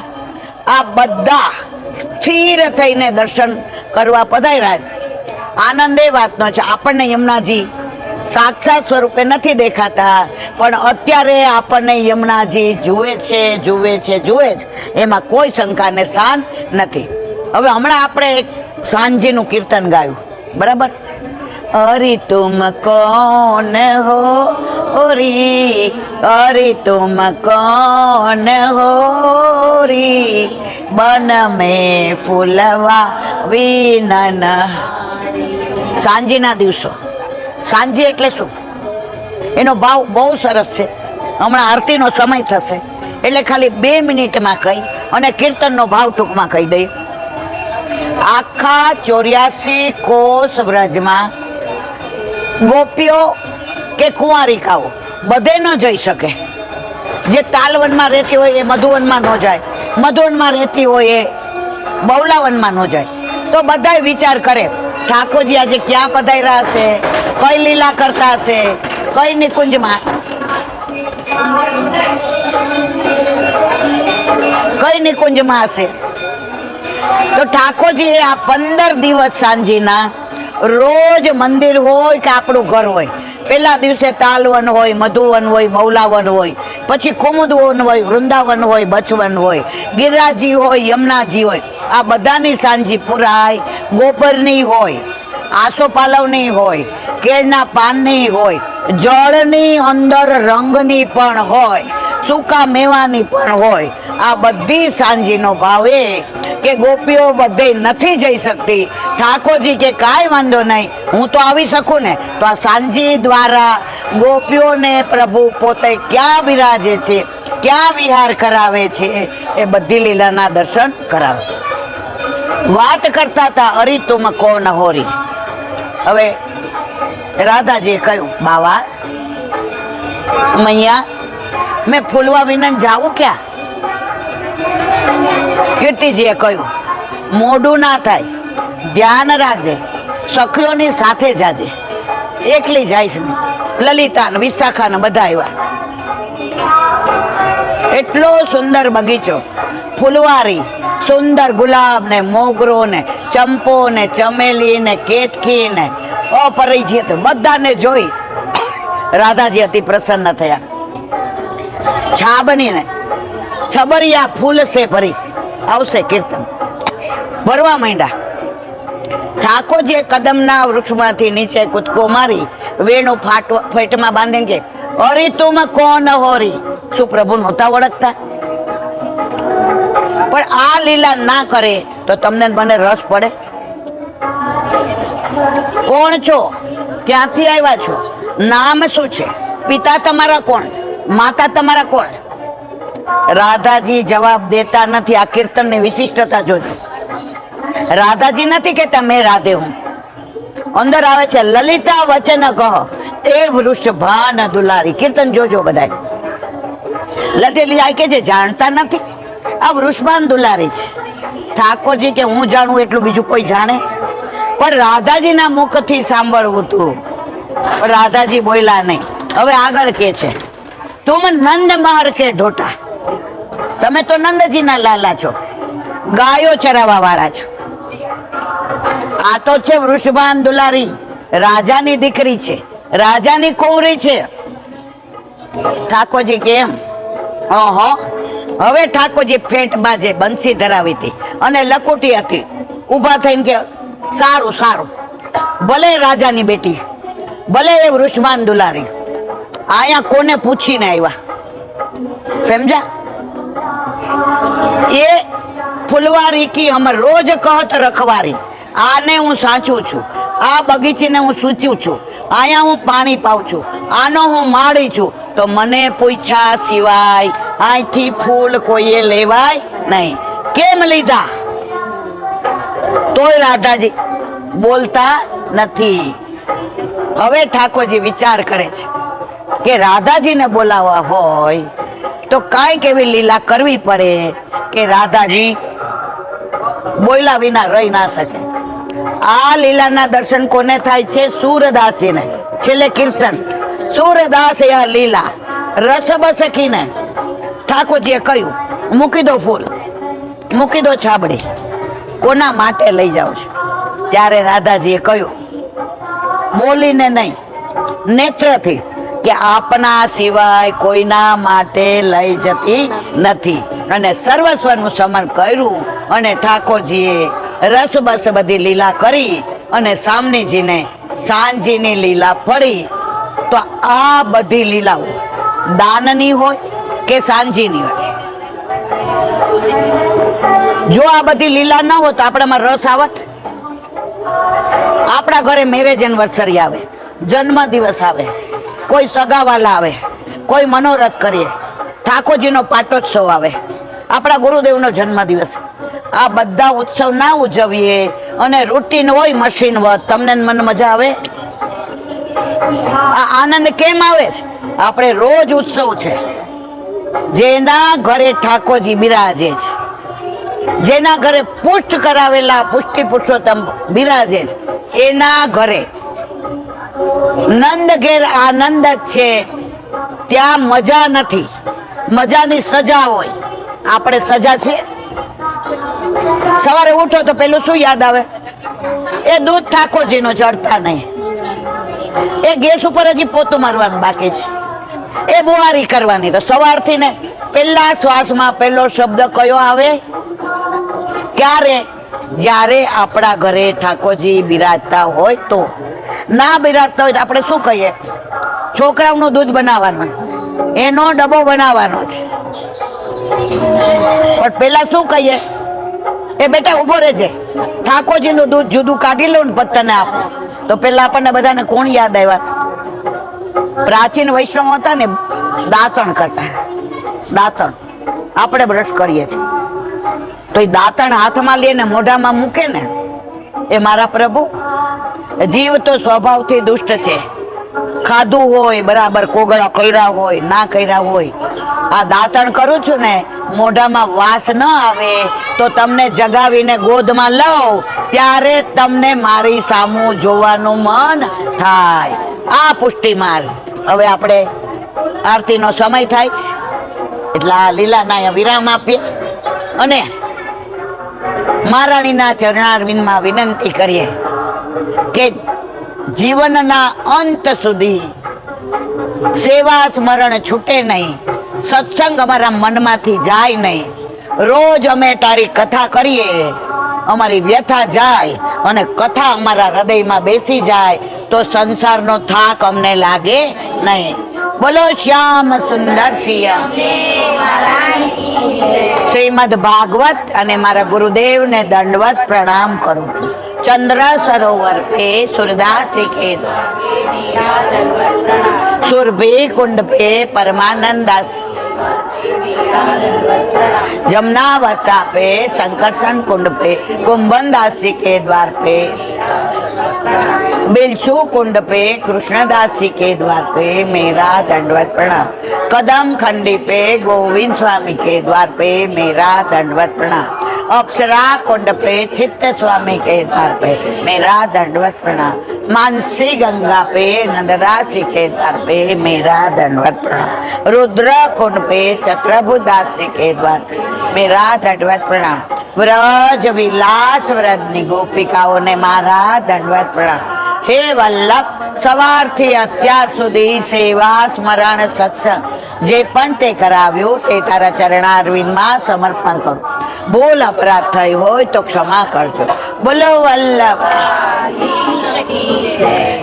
Speaker 1: આ બધા સ્થિર થઈને દર્શન કરવા પધાર્યા. આનંદ એ વાતનો છે આપણને યમુનાજી સાક્ષાત સ્વરૂપે નથી દેખાતા, પણ અત્યારે આપણને યમુનાજી જુએ છે, જુએ છે, જુએ છે, એમાં કોઈ શંકાને સ્થાન નથી. હવે હમણાં આપણે એક સાંજીનું કીર્તન ગાયું, બરાબર? અરે તુમ કોન હો રી, અરે તુમ કોન હો રી, બન મેં ફૂલવા વિનન. સાંજીના દિવસો, સાંજી એટલે શું? એનો ભાવ બહુ સરસ છે. હમણાં આરતીનો સમય થશે એટલે ખાલી 2 મિનિટમાં કહી અને કીર્તનનો ભાવ ટૂંકમાં કહી દઈએ. આખા 84 કોષ વ્રજમાં ગોપીઓ કે કુંવારિકાઓ બધે ન જઈ શકે. જે તાલવનમાં રહેતી હોય એ મધુવનમાં ન જાય, મધુવનમાં રહેતી હોય એ બવલાવનમાં ન જાય. તો બધાય વિચાર કરે ઠાકોરજી આજે ક્યાં પધાર્યા હશે, કઈ લીલા કરતા હશે, કઈ નિકુંજમાં. કઈ નિકુંજમાં હશે? તો ઠાકોરજી આ 15 દિવસ સાંજીના રોજ મંદિર હોય કે આપણું ઘર હોય, પેલા દિવસે તાલવન હોય, મધુવન હોય, બૌલાવન હોય, પછી કુમુદવન હોય, વૃંદાવન હોય, બચવન હોય, ગિરિરાજી હોય, યમુનાજી હોય. આ બધાની સાંજી પુરાય, ગોબરની હોય, આસોપાલવની હોય, કેળના પાનની હોય, જળની અંદર રંગની પણ હોય, સૂકા મેવાની પણ હોય. આ બધી સાંજીનો ભાવ એ કે ગોપીઓ બધે નથી જઈ શકતી. ઠાકોરજી કે કાંઈ વાંધો નહીં, હું તો આવી શકું ને. તો આ સાંજી દ્વારા ગોપીઓને પ્રભુ પોતે ક્યાં બિરાજે છે, ક્યાં વિહાર કરાવે છે, એ બધી લીલાના દર્શન કરાવે. વાત કરતા હતા અરિતુમાં કોણ હોરી. હવે રાધાજીએ કહ્યું, બાવા મૈયા મેં ફૂલવા વિના જાવું ક્યાં? કીર્તિજીએ કહ્યું, મોડું ના થાય, ધ્યાન રાખજે, સખીઓની સાથે જાજે, એકલી જઈશ ને. લલિતા ને વિશાખા ને બધા આવ્યા. એટલો સુંદર બગીચો, ફૂલવારી, સુંદર ગુલાબ ને મોગરો ને ચંપો ને ચમેલી ને કેતકી ને અપરિચિત બધાને જોઈ રાધાજી અતિ પ્રસન્ન થયા. છાબની ને છબરિયા ફૂલ સે ભરી આવશે કીર્તન ભરવા માંડ્યા. ઠાકોરજીએ કદમના વૃક્ષમાંથી નીચે કૂદકો મારી વેણું ફેટમાં બાંધીને કે, અરે તુમ કોણ હોરી? શું પ્રભુ નહોતા ઓળખતા? પણ આ લીલા ના કરે તો તમને મને રસ પડે? કોણ છો? ક્યાંથી આવ્યા છો? નામ શું છે? પિતા તમારા કોણ? માતા તમારા કોણ? રાધાજી જવાબ દેતા નથી. આ કીર્તનની વિશિષ્ટતા જોજો. રાધાજી નથી કેતા મેં રાધે હું. અંદર આવે છે લલિતા વચન કહ એ વૃષભાન દુલારી. કીર્તન જોજો બધા. લલિતા કે જે જાણતા નથી આ વૃષભાન દુલારી છે. ઠાકોરજી કે હું જાણું એટલું બીજું કોઈ જાણે? પણ રાધાજીના મુખથી સાંભળવું તું. રાધાજી બોલ્યા નહીં. હવે આગળ કે છે, તુમ નંદ મહર કે ઢોટા. તમે તો નંદજીના લાલા છો, ગાયો ચરાવવા વાળા છો. આ તો છે વૃષભાન દુલારી, રાજાની દીકરી છે, રાજાની કુંવરી છે. ઠાકોરજી કેમ? હવે ઠાકોરજી ફેટ બાજે બંસી ધરાવી હતી અને લકુટી હતી. ઊભા થઈને કે સારું સારું, ભલે રાજાની બેટી, ભલે એ વૃષભાન દુલારી, આયા કોને પૂછીને આવ્યા? સમજા? એ ફુલવારી કી હમ રોજ કહત રખવારી. આને હું સાચું છું, આ બગીચીને હું સૂચું છું, અહીંયા હું પાણી પાઉં છું, આનો હું માળી છું. તો મને પૂછ્યા સિવાય અહીંથી ફૂલ કોઈએ લેવાય નહીં. કેમ લીધા? તોય રાધાજી બોલતા નથી. હવે ઠાકોરજી વિચાર કરે છે કે રાધાજીને બોલાવવા હોય તો કાંઈક એવી લીલા કરવી પડે કે રાધાજી બોલ્યા વિના રહી ના શકે. આ લીલાના દર્શન કોને થાય છે? સૂરદાસીને. છેલ્લે કીર્તન સૂરદાસ યા લીલા રસબ સખીને. ઠાકોરજીએ કહ્યું મૂકી દો ફૂલ, મૂકી દો છાબડી, કોના માટે લઈ જાઓ છો? ત્યારે રાધાજીએ કહ્યું બોલીને નહીં, નેત્રથી, કે આપના સિવાય કોઈના માટે લઈ જતી નથી. અને સર્વસ્વનું સમર્પણ કર્યું અને ઠાકોરજીએ રસ બસ બધી લીલા કરી અને સામનેજીને સાંજીની લીલા ફળી. તો આ બધી લીલાઓ દાનની હોય કે સાંજીની હોય? જો આ બધી લીલા ન હોય તો આપણામાં રસ આવત? આપણા ઘરે મેરેજ એનિવર્સરી આવે, જન્મ દિવસ આવે, કોઈ સગાવાલા આવે, કોઈ મનોરથ કરીએ, ઠાકોરજીનો પાટોત્સવ આવે, આપણા ગુરુદેવનો જન્મદિવસ, આ બધા ઉત્સવ ના ઉજવીએ અને રૂટીન હોય મશીન વત, તમને મને મજા આવે? આ આનંદ કેમ આવે છે? આપણે રોજ ઉત્સવ છે. જેના ઘરે ઠાકોરજી બિરાજે છે, જેના ઘરે પુષ્ટ કરાવેલા પુષ્ટિ પુરુષોત્તમ બિરાજે છે, એના ઘરે નંદ ઘેર આનંદ જ છે. ત્યાં મજા નથી, મજાની સજા હોય. આપણે સજા છીએ. સવારે ઉઠો તો પેલું શું યાદ આવે? એ દૂધ ઠાકોરજીનું ચડતા નહીં, એ ગેસ ઉપર હજી પોતું મારવાનું બાકી છે, એ બુહારી કરવાની. તો સવારથી ને પેલા શ્વાસમાં પેલો શબ્દ કયો આવે? ક્યારે? જ્યારે આપણા ઘરે ઠાકોરજી બિરાજતા હોય તો. ના બિરાજતા હોય તો આપણે શું કહીએ? છોકરાઓનું દૂધ બનાવવાનું, એનો ડબ્બો બનાવવાનો છે. પણ પેલા શું કહીએ? એ બેટા ઉભો રહેજે, ઠાકોરજીનું દૂધ જુદું કાઢી લઉં ને પત્તને આપો. તો પેલા આપણને બધાને કોણ યાદ આવ્યા? પ્રાચીન વૈષ્ણવ હતા ને, દાંતણ કરતા. દાંતણ આપણે બ્રશ કરીએ છીએ તો એ દાંતણ હાથમાં લઈને મોઢામાં મૂકે ને, એ મારા પ્રભુ. જીવ તો સ્વભાવથી દુષ્ટ છે. ખાધું હોય બરાબર, કોગળા કર્યા હોય ના કર્યા હોય, આ દાંતણ કરું છું ને, મોઢામાં વાસ ન આવે તો તમને જગાવીને ગોદમાં લઉં ત્યારે તમને મારી સામું જોવાનું મન થાય. આ પુષ્ટિ માર્ગ. હવે આપણે આરતીનો સમય થાય છે એટલે આ લીલાના વિરામ આપીએ અને મહારાણીના ચરણારવિંદમાં વિનંતી કરીએ કે જીવનના અંત સુધી સેવા સ્મરણ છૂટે નહીં, સત્સંગ અમારા મનમાંથી જાય નહીં. રોજ અમે તારી કથા કરીએ, અમારી વ્યથા જાય અને કથા અમારા હૃદયમાં બેસી જાય તો સંસારનો થાક અમને લાગે નહીં. બોલો શ્યામ સુંદર સિંહ શ્રીમદ ભાગવત. અને મારા ગુરુદેવને દંડવત પ્રણામ કરું છું. ચંદ્ર સરોવર पे सूरदास के सुरभि कुंड पे परमानंद दास, जमुनावता पे संकर्षण कुंड पे कुंभन दासी के द्वार पे, बिलछू कुंड पे कृष्णदासी के द्वार पे मेरा दंडवत प्रणाम. कदम खंडी पे गोविंद स्वामी के द्वार पे मेरा दंडवत प्रणाम. अप्सरा कुंड पे चित्त स्वामी के द्वार पे मेरा दंडवत प्रणाम. मानसी गंगा पे नंददासी के द्वार पे मेरा दंडवत प्रणाम. रुद्र कुंड पे चत्रभुदासी के द्वार पे मेरा दंडवत प्रणाम. व्रज विलास व्रजनी गोपिकाओने मारा दंडवत प्रणाम. हे वल्लभ, સવારથી અત્યાર સુધી સેવા સ્મરણ સત્સંગ જે પણ તે કરાવ્યું તે તારા ચરણારવિંદમાં સમર્પણ કરું. ભૂલ અપરાધ થઈ હોય તો ક્ષમા કરજો. બોલો વલ્લભ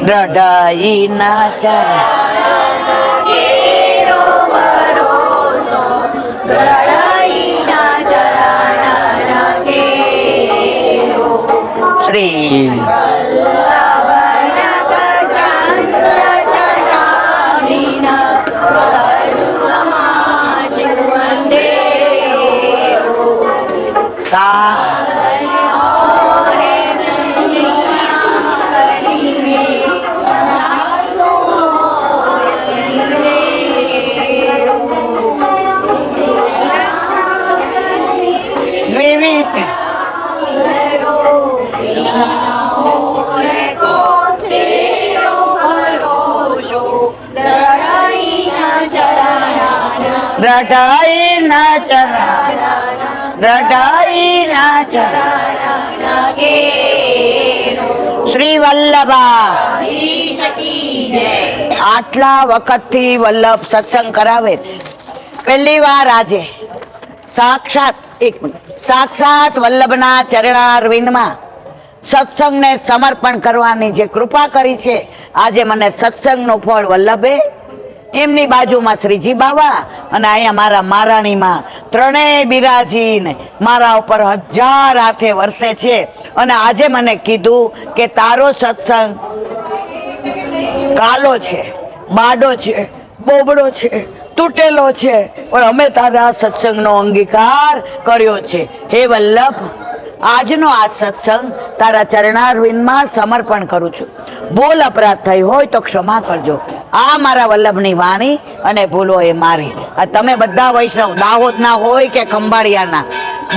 Speaker 1: દ્રઢઈ ના શ્રી શ્રી વલ્લભા. આટલા વખતથી વલ્લભ સત્સંગ કરાવે છે. પહેલી વાર આજે સાક્ષાત વલ્લભના ચરણારવિંદમાં સત્સંગને સમર્પણ કરવાની જે કૃપા કરી છે, આજે મને સત્સંગનું ફળ વલ્લભે, એમની બાજુમાં શ્રીજી બાવા અને અહીંયા મારા મહારાણીમાં ત્રણેય બિરાજીને મારા ઉપર 1000 હાથે વરસે છે. અને આજે મને કીધું કે તારો સત્સંગ કાલો છે, બાડો છે, બોબડો છે, તૂટેલો છે, પણ અમે તારા સત્સંગનો અંગીકાર કર્યો છે. હે વલ્લભ, આજનો આ સત્સંગ તારા ચરણારવિંદમાં સમર્પણ કરું છું. ભૂલ અપરાધ થઈ હોય તો ક્ષમા કરજો. આ મારા વલ્લભની વાણી અને ભૂલો એ મારી. આ તમે બધા વૈષ્ણવ, દાહોદના હોય કે ખંભાળિયાના,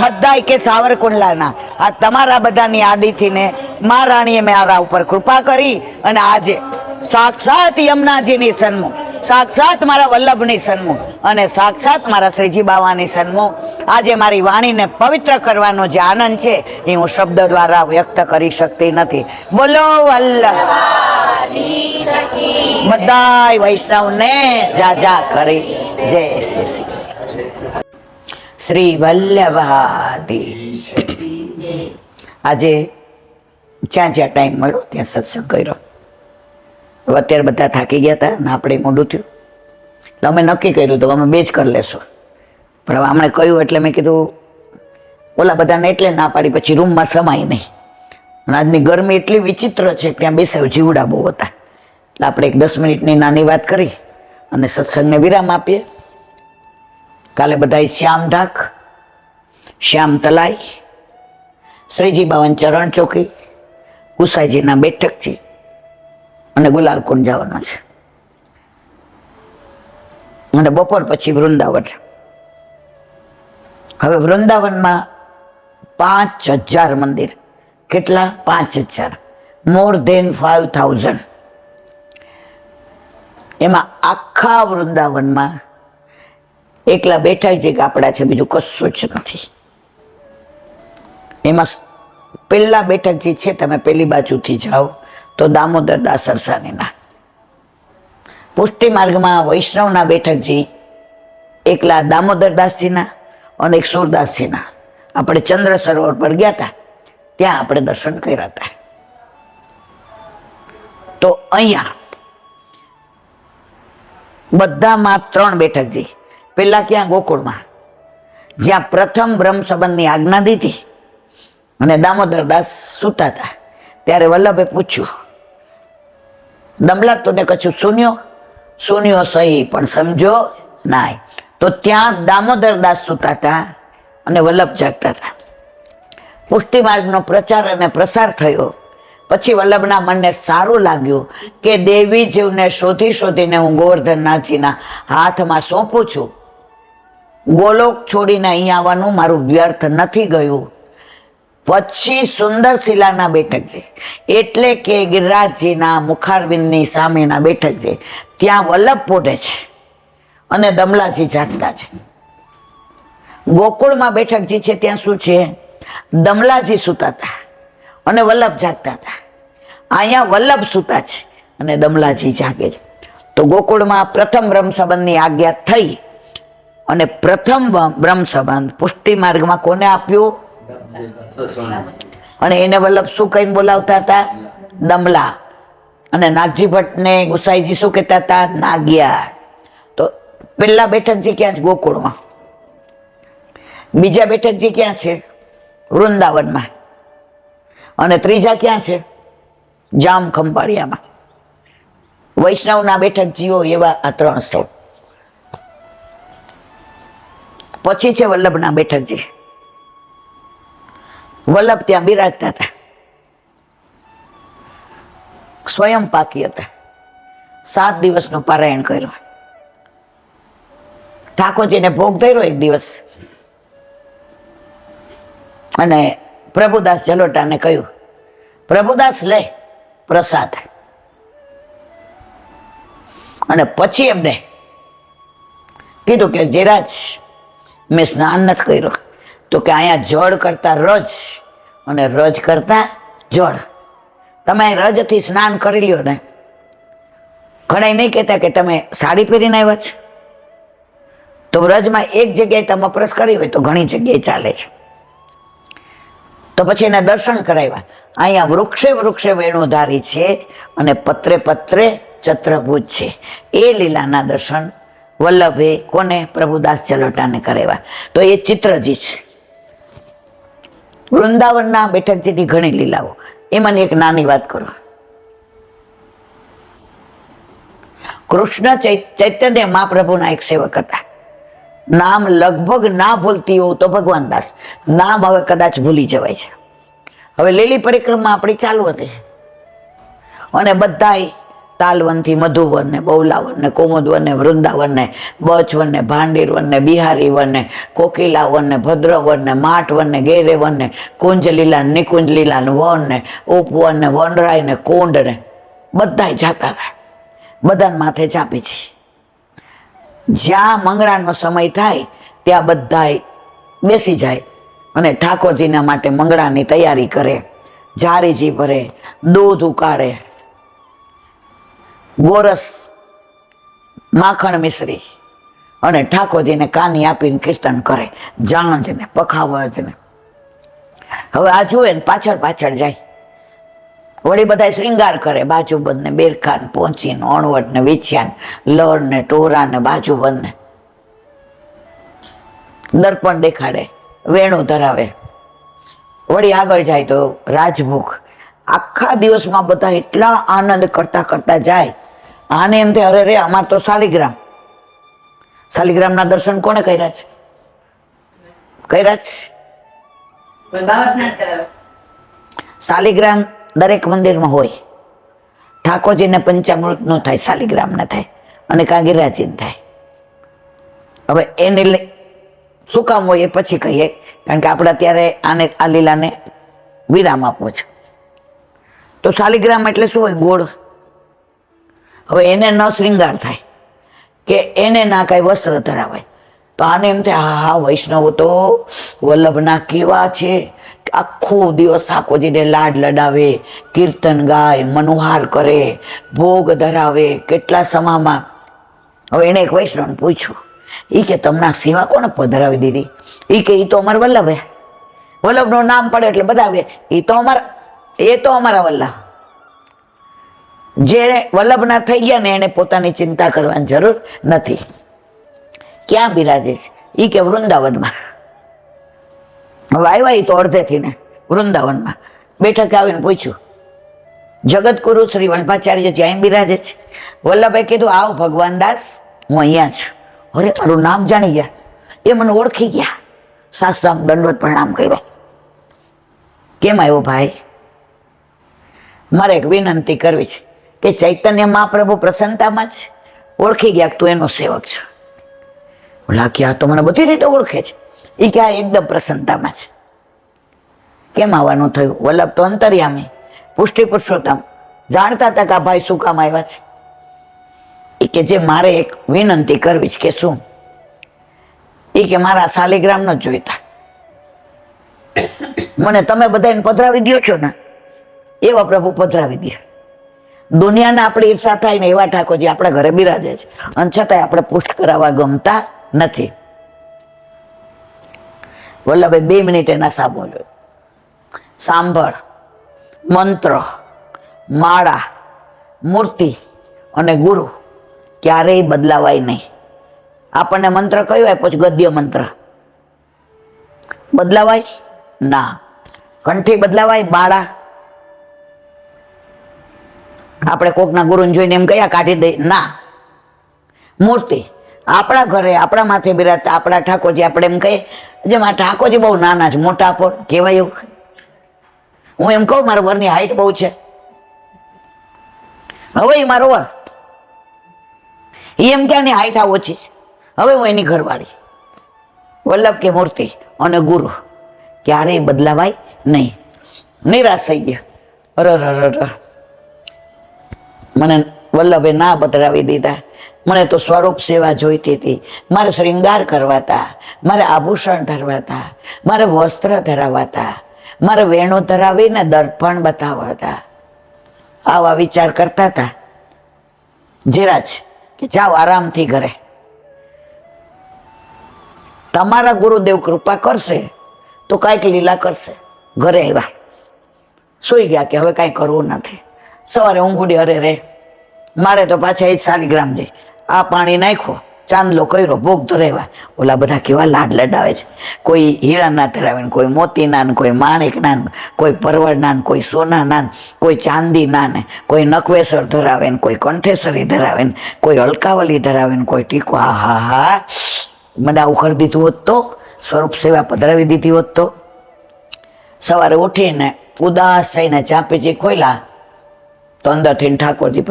Speaker 1: બધા કે સાવરકુંડલાના, આ તમારા બધાની આડીથી ને મહારાણીએ મારા ઉપર કૃપા કરી અને આજે સાક્ષાત યમુનાજીની સન્મુખ, સાક્ષાત મારા વલ્લભની સન્મુખ અને સાક્ષાત મારા શ્રીજી બાવાની સન્મુખ આજે મારી વાણીને પવિત્ર કરવાનો જે આનંદ છે એ હું શબ્દ દ્વારા વ્યક્ત કરી શકતી નથી. બોલો વલ્લભ બધાય વૈષ્ણવને જાજા કરી જય શ્રી શ્રી વલ્લભાદી. આજે જ્યાં જ્યાં ટાઈમ મળ્યો ત્યાં સત્સંગ કર્યો. અત્યારે બધા થાકી ગયા હતા ને આપણે મોડું થયું એટલે અમે નક્કી કર્યું હતું અમે 2 જ કરી લેશું. પણ હવે હમણાં કહ્યું એટલે મેં કીધું ઓલા બધાને એટલે ના પાડી પછી રૂમમાં સમાય નહીં. અને આજની ગરમી એટલી વિચિત્ર છે કે ત્યાં બેસાવ જીવડા બહુ હતા એટલે આપણે એક 10 મિનિટની નાની વાત કરી અને સત્સંગને વિરામ આપીએ. કાલે બધા શ્યામ ઢાક, શ્યામ તલાઈ, શ્રીજી બાવન ચરણ ચોકી, ગુસાઈજીના બેઠકજી અને ગુલાલ કુંડ જવાના છે. અને બપોર પછી વૃંદાવન. હવે વૃંદાવનમાં 5000 મંદિર. કેટલા? 5000. More than 5000. એમાં આખા વૃંદાવનમાં એકલા બેઠકજી કાપડા છે, બીજું કશું જ નથી. એમાં પહેલા બેઠકજી છે, તમે પેલી બાજુથી જાઓ તો દામોદર દાસ સરસાનીના. પુષ્ટિ માર્ગમાં વૈષ્ણવના બેઠકજી એકલા દામોદર દાસજીના અને એક સુરદાસજીના. આપણે ચંદ્ર સરોવર પર ગયા હતા ત્યાં આપણે દર્શન કર્યા હતા. તો અહીંયા બધામાં 3 બેઠકજી. પેલા ક્યાં? ગોકુળમાં, જ્યાં પ્રથમ બ્રહ્મ સંબંધની આજ્ઞા દીધી અને દામોદર દાસ સૂતા હતા ત્યારે વલ્લભે પૂછ્યું, દમલા તને કશું સુન્યો? સુન્યો સહી પણ સમજો નાય. તો ત્યાં દામોદર દાસ સૂતા હતા અને વલ્લભ જાગતા હતા. પુષ્ટિ માર્ગનો પ્રચાર અને પ્રસાર થયો પછી વલ્લભના મનને સારું લાગ્યું કે દેવી જીવને શોધી શોધીને હું ગોવર્ધનનાથજીના હાથમાં સોંપું છું. ગોલોક છોડીને અહીં આવવાનું મારું વ્યર્થ નથી ગયું. પછી સુંદર શિલાના બેઠકજી એટલે કે ગિરિરાજજીના મુખારવિંદની સામેના બેઠકજી, ત્યાં વલ્લભ પોઢે છે અને દમલાજી જાગતા છે. ગોકુળમાં બેઠકજી છે ત્યાં શું છે? દમલાજી સૂતા હતા અને વલ્લભ જાગતા હતા. અહીંયા વલ્લભ સૂતા છે અને દમલાજી જાગે છે. તો ગોકુળમાં પ્રથમ બ્રહ્મ સંબંધની આજ્ઞા થઈ અને પ્રથમ બ્રહ્મ સંબંધ પુષ્ટિ માર્ગમાં કોને આપ્યું? અને એને વલ્લભ શું કહીને બોલાવતા હતા? દમલા. અને નાગજી ભટ્ટને ગુસાઈજી શું કહેતા હતા? નાગિયા. તો પેલા બેઠકજી ક્યાં છે? ગોકુળમાં. બીજા બેઠકજી ક્યાં છે? વૃંદાવનમાં. અને ત્રીજા ક્યાં છે? જામ ખંભાળિયામાં. વૈષ્ણવના બેઠકજીઓ એવા આ 3 સ્થળ. પછી છે વલ્લભના બેઠકજી. વલ્લભ ત્યાં બિરાજતા હતા, સ્વયં પાકી હતા. 7 દિવસનું પારાયણ કર્યું. ઠાકોરજીને ભોગ ધર્યો એક દિવસ અને પ્રભુદાસ જલોટાને કહ્યું, પ્રભુદાસ લે પ્રસાદ. અને પછી એમને કીધું કે જેરાજ મેં સ્નાન નથી કર્યું. તો કે અહીંયા જળ કરતા રજ અને રજ કરતા જળ. તમે રજથી સ્નાન કરી લ્યો ને. ઘણા નહીં કહેતા કે તમે સાડી પહેરીને આવ્યા છો, તો રજમાં એક જગ્યાએ તમે વપરાશ કરી હોય તો ઘણી જગ્યાએ ચાલે છે. તો પછી એના દર્શન કરાવ્યા. અહીંયા વૃક્ષે વૃક્ષે વેણુધારી છે અને પત્રે પત્રે ચત્રભુજ છે. એ લીલાના દર્શન વલ્લભે કોને? પ્રભુદાસ જલોટાને કરાવ્યા. તો એ ચિત્રજી છે. વૃંદાવનના બેઠકજીની ઘણી લીલાઓ. એમાંની એક નાની વાત કરો. કૃષ્ણ ચૈતન્ય મહાપ્રભુના એક સેવક હતા. નામ લગભગ ના ભૂલતી હોઉં તો ભગવાન દાસ. નામ હવે કદાચ ભૂલી જવાય છે. હવે લીલી પરિક્રમા આપણી ચાલુ હતી અને બધાય તાલવનથી મધુવન ને બૌલાવન ને કોમોદવન ને વૃંદાવન ને બચવન ને ભાંડીરવન ને બિહારીવન ને કોકિલાવન ને ભદ્રવન ને માટવન ને ગેરેવન ને કુંજલીલા નિકુંજલીલા ને વન ને ઉપવન ને વનરાય ને કુંડ ને બધાય જાતા હતા. બધાને માથે ચાપી છે. જ્યાં મંગળાનો સમય થાય ત્યાં બધાય બેસી જાય અને ઠાકોરજીના માટે મંગળાની તૈયારી કરે, જારીજી ભરે, દૂધ ઉકાળે, ગોરસ, માખણ મિશ્રી અને ઠાકોરજીને કાની આપીને કીર્તન કરે, જાણજને પખાવજને. હવે આ જુએ ને પાછળ પાછળ જાય, વળી બધા શ્રૃંગાર કરે, બાજુબંધ ને બેરખાન પોંચીને અણવટ ને વિછ્યાન લડ ને ટોરા ને બાજુબંધ ને દર્પણ દેખાડે, વેણું ધરાવે. વળી આગળ જાય તો રાજભોગ. આખા દિવસમાં બધા એટલા આનંદ કરતા કરતા જાય. આને એમ થાય અરે રે અમાર તો શાલિગ્રામ. શાલિગ્રામના દર્શન કોને કર્યા છે? કર્યા છે? શાલિગ્રામ દરેક મંદિરમાં હોય. ઠાકોરજીને પંચામૃત નો થાય, શાલિગ્રામ ન થાય, અને કાગીરાજી થાય. હવે એને શું કામ હોય એ પછી કહીએ, કારણ કે આપણે અત્યારે આને આ લીલાને વિરામ આપવો છે. તો શાલિગ્રામ એટલે શું હોય? ગોળ. હવે એને ન શ્રૃંગાર થાય કે એને ના કઈ વસ્ત્ર ધરાવાય તો આને એમ થાય હા વૈષ્ણવો તો વલ્લભના કેવા છે, આખો દિવસ ઠાકોરજીને લાડ લડાવે, કીર્તન ગાય, મનોહાર કરે, ભોગ ધરાવે, કેટલા સમામાં. હવે એને એક વૈષ્ણવને પૂછ્યું, એ કે તમને સેવા કોને પધરાવી દીધી? એ કે એ તો અમારા વલ્લભે. વલ્લભનું નામ પડે એટલે બધા એ તો અમારા વલ્લભ. જે વલ્લભના થઈ ગયા ને એને પોતાની ચિંતા કરવાની જરૂર નથી. ક્યાં બિરાજે છે? એ કે વૃંદાવનમાં. હવે આવ્યા એ તો અડધેથી ને વૃંદાવનમાં બેઠકે આવીને પૂછ્યું, જગતગુરુ શ્રી વલ્લભાચાર્ય જ્યાં બિરાજે છે? વલ્લભે કીધું આવ ભગવાન દાસ, હું અહીંયા છું. અરે મારું નામ જાણી ગયા, એ મને ઓળખી ગયા. સાષ્ટાંગ દંડવત પ્રણામ કર્યો. કેમ આવ્યો ભાઈ? મારે એક વિનંતી કરવી છે કે ચૈતન્ય મહાપ્રભુ પ્રસન્નતામાં છે, ઓળખી ગયા તું એનો સેવક છે. બોલા કે આ તો મને બધી રીતે ઓળખે છે. એ કે આ એકદમ પ્રસન્નતામાં છે. કેમ આવવાનું થયું? વલ્લભ તો અંતર્યામી, પુષ્ટિ પુરુષોત્તમ, જાણતા હતા કે આ ભાઈ શું કામ આવ્યા છે. એ કે જે મારે એક વિનંતી કરવી છે. કે શું? એ કે મારા શાલિગ્રામ ન જોઈતા, મને તમે બધાને પધરાવી દો છો ને એવા પ્રભુ પધરાવી દે. દુનિયાને આપણે ઈર્ષા થાય ને એવા ઠાકોરજી આપણા ઘરે બિરાજે છે, અને છતાંય આપણે પુષ્ટ કરાવવા ગમતા નથી. વલ્લભે 2 મિનિટ એના સાંભળ્યો. સાંભળ, મંત્ર, માળા, મૂર્તિ અને ગુરુ ક્યારેય બદલાવાય નહીં. આપણને મંત્ર કયો આપ્યો છે? ગદ્ય મંત્ર. બદલાવાય ના. કંઠી બદલાવાય? માળા આપણે કોકના ગુરુને જોઈને એમ કયા કાઢી દઈ? ના. મૂર્તિ આપણા ઘરે આપણા માથે બિરાજતા આપણા ઠાકોરજી આપણે એમ કહીએ જેમ આ ઠાકોરજી બહુ નાના છે, મોટા પણ કહેવાય એવું? હું એમ કહું મારા વરની હાઈટ બહુ છે, હવે એ મારો વર, એમ ક્યાંની હાઈટ આ ઓછી છે, હવે હું એની ઘરવાળી. વલ્લભ કે મૂર્તિ અને ગુરુ ક્યારેય બદલાવાય નહીં. નિરાશ થઈ ગયા. અર મને વલ્લભે ના બદલાવી દીધા. મને તો સ્વરૂપ સેવા જોઈતી હતી, મારે શ્રૃંગાર કરવાતા, મારે આભૂષણ ધરવાતા, મારે વસ્ત્ર ધરાવાતા, મારે વેણો ધરાવીને દર્પણ બતાવતા. આવા વિચાર કરતા હતા. જીરાજ કે જાઓ આરામથી ઘરે, તમારા ગુરુદેવ કૃપા કરશે તો કાંઈક લીલા કરશે. ઘરે આવ્યા, સુઈ ગયા કે હવે કાંઈ કરવું નથી. સવારે ઊંઘુડી, અરે રે મારે તો પાછા એ જ શાલિગ્રામ જઈ આ પાણી નાખ્યો, ચાંદલો કર્યો, ભોગ ધરાવ્યા. ઓલા બધા કેવા લાડ લડાવે છે. કોઈ હીરાના ધરાવે ને, કોઈ મોતીના ને, કોઈ માણેકના ને, કોઈ પરવળના ને, કોઈ સોનાના ને, કોઈ ચાંદીના ને, કોઈ નકવેસર ધરાવે ને, કોઈ કંઠેસરી ધરાવે ને, કોઈ હલકાવલી ધરાવે ને, કોઈ ટીકો. હા હા હા, મને આવું કરી દીધું હોત તો, સ્વરૂપ સેવા પધરાવી દીધી હોત તો. સવારે ઉઠીને ઉદાસ થઈને ચાંપીજી ખોલ્યા તો અંદરથી ઠાકોરજી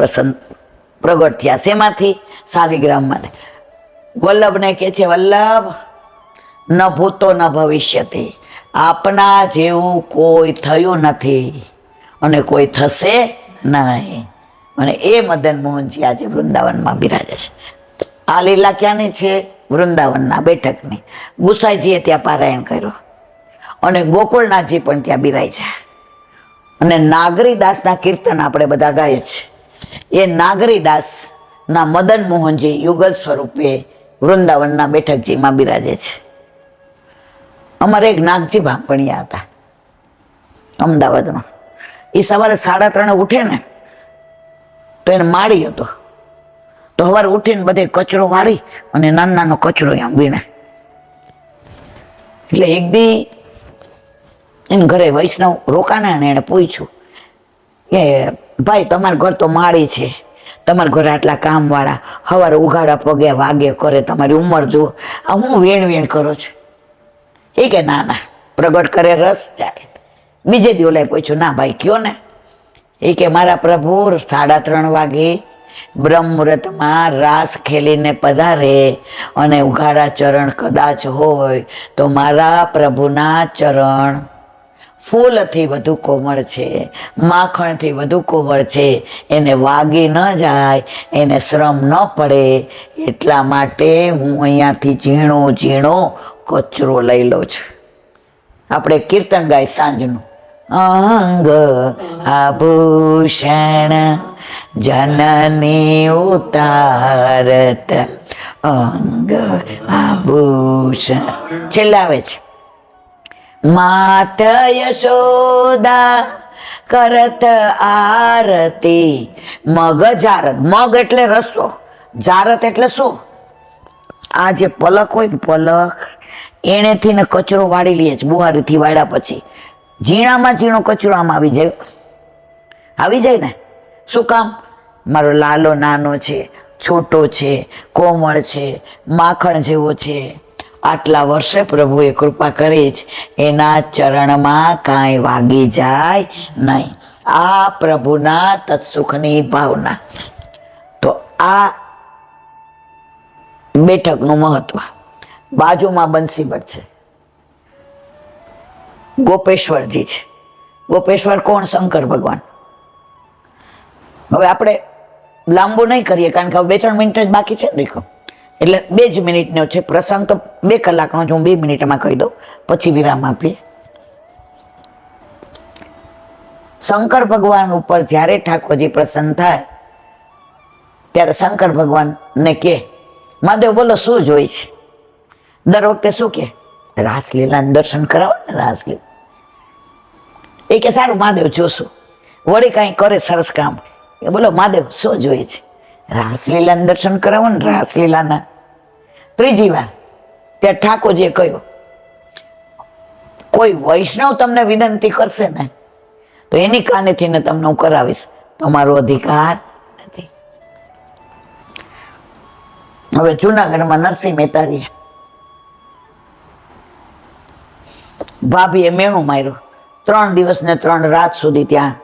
Speaker 1: પ્રગટ થયા. શેમાંથી? શાલિગ્રામમાંથી. વલ્લભને કે છે, વલ્લભ ન ભૂતો ન ભવિષ્યથી, આપના જેવું કોઈ થયું નથી અને કોઈ થશે નહીં. અને એ મદન મોહનજી આજે વૃંદાવનમાં બિરાજે છે. આ લીલા ક્યાંની છે? વૃંદાવનના બેઠકની. ગુસાઈજીએ ત્યાં પારાયણ કર્યું અને ગોકુળનાથજી પણ ત્યાં બિરાય છે. અને નાગરીદાસના કીર્તન આપણે બધા ગાય છે. એ નાગરીદાસના મદન મોહનજી યુગલ સ્વરૂપે વૃંદાવનના બેઠકજીમાં બિરાજે છે. અમારે એક નાગજી ભાંપણિયા હતા અમદાવાદમાં. એ સવારે 3:30 ઉઠે ને તો એને માળી હતો, તો સવારે ઉઠીને બધે કચરો વાળી અને નાનો કચરો અહીંયા વીણે. એટલે એક દી એને ઘરે વૈષ્ણવ રોકાણા ને એને પૂછ્યું કે ભાઈ તમારા ઘર તો માળી છે, તમારા ઘરે આટલા કામવાળા, સવારે ઉઘાડા પગે વાગે કરે, તમારી ઉંમર જુઓ, આ હું વેણ કરો છો? એ કે ના ના, પ્રગટ કરે રસ જાય. બીજે દી ઓલાએ પૂછ્યું ના ભાઈ કયો ને. એ કે મારા પ્રભુ 3:30 વાગે બ્રહ્મ મુહૂર્તમાં રાસ ખેલીને પધારે અને ઉઘાડા ચરણ કદાચ હોય તો મારા પ્રભુના ચરણ ફૂલથી વધુ કોમળ છે, માખણથી વધુ કોમળ છે, એને વાગી ન જાય, એને શ્રમ ન પડે, એટલા માટે હું અહીંયાથી ઝીણો કચરો લઈ લઉં છું. આપણે કીર્તન ગાય સાંજનું, અંગ આભૂષણ જનની ઉતારત, અંગ આભૂષણ. છેલ્લે આવે છે માત યશોદા કરત આરતી, મગ જારત. મગ એટલે રસો, જારત એટલે શું? આ જે પલક હોય ને પલક, એનેથી ને કચરો વાળી લે છે. બુહારીથી વાળ્યા પછી ઝીણામાં ઝીણો કચરો આમ આવી જાય ને. શું કામ? મારો લાલો નાનો છે, છોટો છે, કોમળ છે, માખણ જેવો છે. આટલા વર્ષે પ્રભુએ કૃપા કરી જ એના ચરણમાં કાંઈ વાગી જાય નહીં. આ પ્રભુના તત્સુખની ભાવના. તો આ બેઠકનું મહત્વ. બાજુમાં બંસીબટ છે, ગોપેશ્વરજી છે. ગોપેશ્વર કોણ? શંકર ભગવાન. હવે આપણે લાંબુ નહીં કરીએ કારણ કે હવે 2-3 મિનિટ જ બાકી છે દેખો, એટલે 2 જ મિનિટનો છે પ્રસંગ. તો 2 કલાકનો જ હું 2 મિનિટમાં કહી દઉં, પછી વિરામ આપીએ. શંકર ભગવાન ઉપર જ્યારે ઠાકોરજી પ્રસન્ન થાય ત્યારે શંકર ભગવાનને કે મહાદેવ બોલો શું જોઈ છે? દર વખતે શું કે? રાસલીલાનું દર્શન કરાવો ને, રાસલીલા. એ કે સારું મહાદેવ જોશું. વળી કાંઈ કરે સરસ કામ, એ બોલો મહાદેવ શું જોઈએ છે? રાસલીલાનું દર્શન કરાવો ને, રાસલીલાના. ત્રીજી વાર ત્યાં ઠાકોરજીએ કહ્યું કોઈ વૈષ્ણવ તમને વિનંતી કરશે ને તો એની કાનેથી ને તમને હું કરાવીશ, તમારો અધિકાર નથી. હવે જુનાગઢમાં નરસિંહ મહેતા રહ્યા. ભાભીએ મેણું માર્યું. 3 દિવસ ને 3 રાત સુધી ત્યાં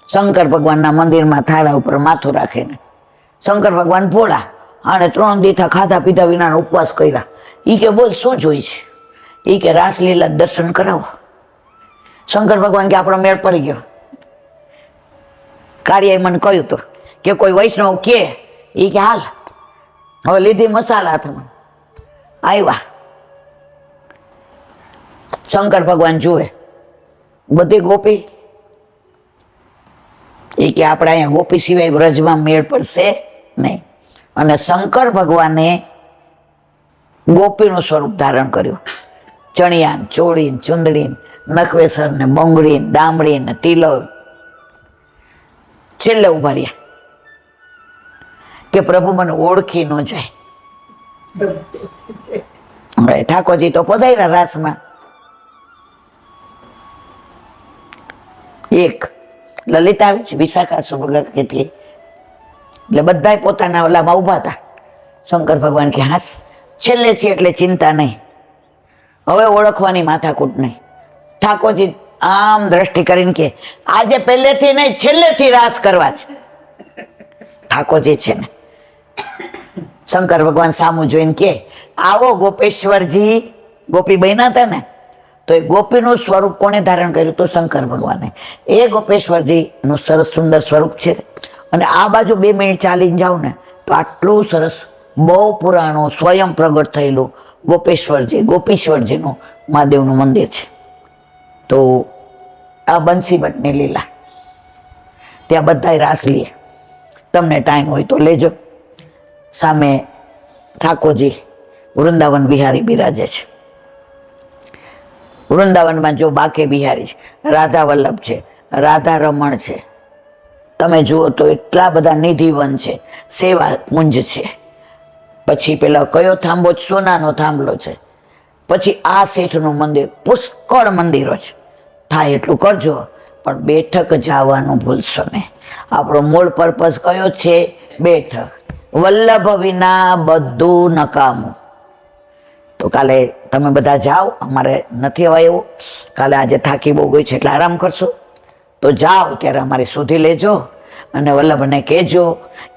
Speaker 1: શંકર ભગવાનના મંદિરમાં થાળા ઉપર માથું રાખીને. શંકર ભગવાન ભોળા, અને 3 દીથા ખાધા પીધા વિના ઉપવાસ કર્યા. એ કે બોલ શું જોઈ છે? એ કે રાસલીલા દર્શન કરાવો. શંકર ભગવાન કે આપણો મેળ પડી ગયો. કાર્યએ મને કહ્યું હતું કે કોઈ વૈષ્ણવ કે, એ કે હાલ. હવે લીધી મસાલા હાથમાં, આવ્યા. શંકર ભગવાન જુએ બધી ગોપી. એ કે આપણે અહીંયા ગોપી સિવાય વ્રજમાં મેળ પડશે નહીં. અને શંકર ભગવાને ગોપીનું સ્વરૂપ ધારણ કર્યું. ચણિયાન, ચોળીન, ચુંદડીન, નખવેસર ને બંગડીન, ડામડીન ને તિલક. છેલ્લે ઉભા રહ્યા કે પ્રભુ મને ઓળખી ન જાય. હવે ઠાકોરજી તો પધાર્યા રાસમાં. એક લલિતા આવી છે, વિશાખા સુભગતી, એટલે બધા પોતાના ઓલામાં ઉભા હતા. શંકર ભગવાન કે હાસ છેલ્લે છે એટલે ચિંતા નહીં, હવે ઓળખવાની માથાકૂટ નહીં. ઠાકોરજી આમ દ્રષ્ટિ કરીને કે આજે પહેલેથી નહીં છેલ્લેથી રાસ કરવા છે. ઠાકોરજી છે ને શંકર ભગવાન સામું જોઈને કે આવો ગોપેશ્વરજી. ગોપી બન્યા હતા ને, તો એ ગોપીનું સ્વરૂપ કોને ધારણ કર્યું? તો શંકર ભગવાને. એ ગોપેશ્વરજી નું સરસ સુંદર સ્વરૂપ છે. અને આ બાજુ 2 મિનિટ ચાલીને જાવ ને તો આટલું સરસ બહુ પુરાણું સ્વયં પ્રગટ થયેલું ગોપીશ્વરજીનું મહાદેવનું મંદિર છે. તો આ બંસીબટની લીલા ત્યાં બધાય રાસ લે. તમને ટાઈમ હોય તો લેજો. સામે ઠાકોરજી વૃંદાવન બિહારી બિરાજે છે. વૃંદાવનમાં જો બાકે બિહારી છે, રાધા વલ્લભ છે, રાધા રમણ છે. તમે જુઓ તો એટલા બધા નિધિવન છે, સેવા કુંજ છે. પછી પેલા કયો થાંભલો સોનાનો થાંભલો છે. પછી આ શેઠનું મંદિર, પુષ્કળ મંદિરો છે. થાય એટલું કરજો, પણ બેઠક જવાનું ભૂલશો નહીં. આપણો મૂળ પર્પઝ કયો છે? બેઠક. વલ્લભ વિના બધું નકામું. તો કાલે તમે બધા જાઓ, અમારે નથી અવાય એવું. કાલે આજે થાકી બહુ ગઈ છે એટલે આરામ કરશો. તો જાઓ ત્યારે અમારી શોધી લેજો અને વલ્લભને કહેજો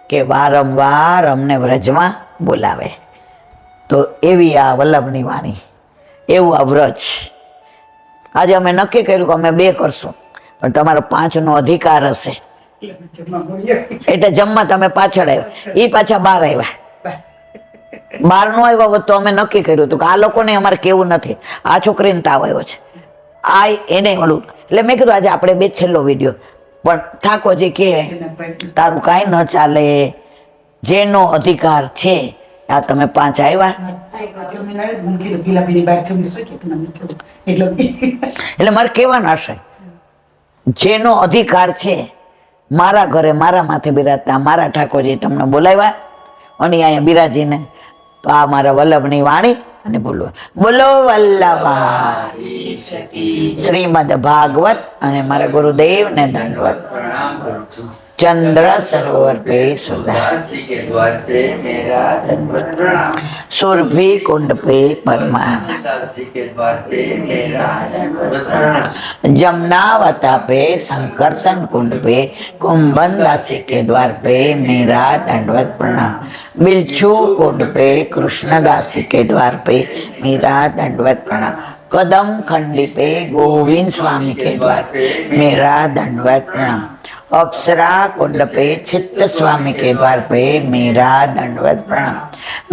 Speaker 1: કે વારંવાર અમને વ્રજમાં બોલાવે. તો એવી આ વલ્લભની વાણી, એવું આ વ્રજ. આજે અમે નક્કી કર્યું કે અમે 2 કરશું, પણ તમારો 5નો અધિકાર હશે એટલે જમવા તમે પાછળ આવ્યા, એ પાછા 12 આવ્યા. 12 નો આવ્યા હોત તો અમે નક્કી કર્યું હતું કે આ લોકોને અમારે કેવું નથી, આ છોકરીને તાવ આવ્યો છે, આ એને ઓલું. એટલે મેં કીધું આજે આપણે 2 છેલ્લો વિડીયો. પણ ઠાકોરજી કે તારું કાંઈ ન ચાલે, જેનો અધિકાર છે આ તમે 5 આવ્યા. એટલે મારે કહેવાનું હશે, જેનો અધિકાર છે મારા ઘરે મારા માથે બિરાજતા મારા ઠાકોરજી તમને બોલાવ્યા અને અહીંયા બિરાજીને. તો આ મારા વલ્લભની વાણી અને બોલો બોલો વલ્લભા શ્રીમદ ભાગવત. અને મારા ગુરુદેવને દંડવત પ્રણામ કરું છું. चंद्र सरोवर पे सुदासी के द्वार पे मेरा दंडवत प्रणाम. सुरभि कुंड पे परमानंदासी के द्वार पे मेरा दंडवत प्रणाम. जमुनावता पे संकर्षण कुंड पे कुंभन दासी के द्वार पे मेरा दंडवत प्रणाम. बिलछू कुंड पे कृष्णदासी के द्वार पे मेरा दंडवत प्रणाम. कदम खंडी पे गोविंद स्वामी के द्वार पे मेरा दंडवत प्रणाम. अप्सरा कुंड पे चित्त स्वामी के द्वार पे मेरा दंडवत प्रणाम.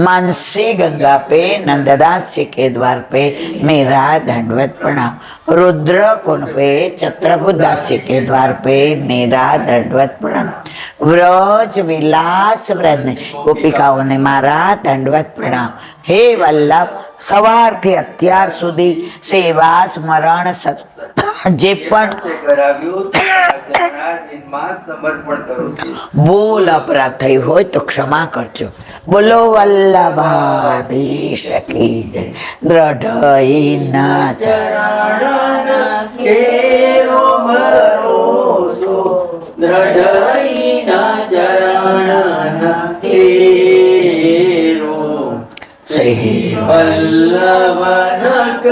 Speaker 1: मानसी गंगा पे नंददास जी के द्वार पे मेरा दंडवत प्रणाम. रुद्र कुंड पे चत्रभुदास जी के द्वार पे मेरा दंडवत प्रणाम. व्रज विलास व्रज गोपिकाओं ने मारा दंडवत प्रणाम. हे वल्लभ, સવારથી અત્યાર સુધી સેવા સ્મરણ જે પણ ભૂલ અપરાધ થઈ હોય તો ક્ષમા કરજો. બોલો વલ્લભાધીશ કી જય. દ્રઢઈના ચરણ કેરો ભરોસો, દ્રઢઈના ચરણ કેરો. શ્રી વલ્લભનક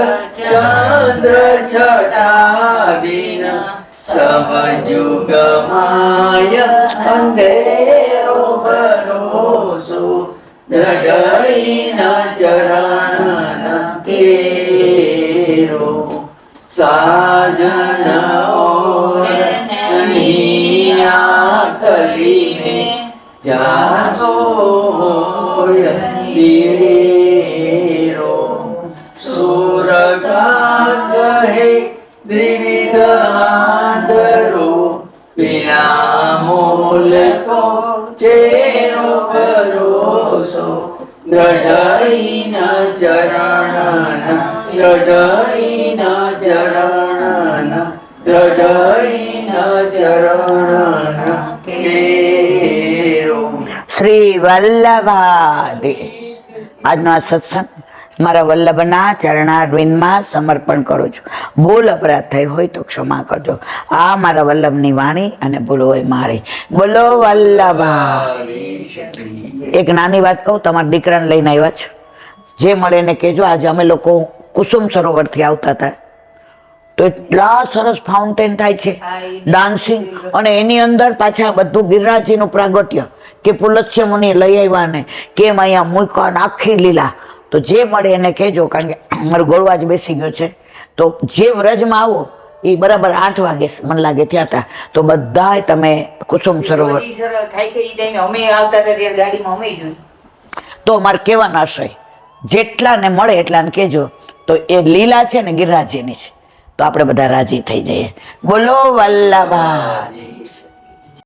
Speaker 1: ચંદ્ર છટાદિન સમજુગ માય અંધેરો ભરોસો, દ્રઢઈના ચરણ કેરો. સાજન કલી મેં જાસો સુરગા કહે દ્વિવિધ આદરો, વિના મૂલ કો ચેરો ભરોસો, દ્રઢઈના ચરણ દ્રઢઈના ચરણ દ્રઢઈના ચરણ કેરો. શ્રી વલ્લભાધીશ. આજનો આ સત્સંગ મારા વલ્લભના ચરણારવિંદમાં સમર્પણ કરું છું. ભૂલ અપરાધ થઈ હોય તો ક્ષમા કરજો. આ મારા વલ્લભની વાણી અને ભૂલ હોય મારી. બોલો વલ્લભા. એક નાની વાત કહું, તમારા દીકરાને લઈને આવ્યા છે, જે મળે એને કહેજો. આજે અમે લોકો કુસુમ સરોવરથી આવતા હતા તો એટલા સરસ ફાઉન્ટેન થાય છે, ડાન્સિંગ, અને એની અંદર પાછા બધું ગિરિરાજજીનું પ્રાગટ્ય કે પુલત્સ્ય મુનિ લઈ આવ્યા ને કેમ અહીંયા મૂક્યા આખી લીલા. તો જે મળે એને કહેજો, કારણ કે મારું ગોળવા જ બેસી ગયો છે. તો જે વ્રજમાં આવો એ બરાબર 8 વાગે મને લાગે થયા હતા. તો બધાય તમે કુસુમ સરોવર તો મારે કહેવાનો આશય, જેટલાને મળે એટલાને કહેજો. તો એ લીલા છે ને ગિરિરાજજીની છે, તો આપણે બધા રાજી થઈ જઈએ. બોલો વલ્લભા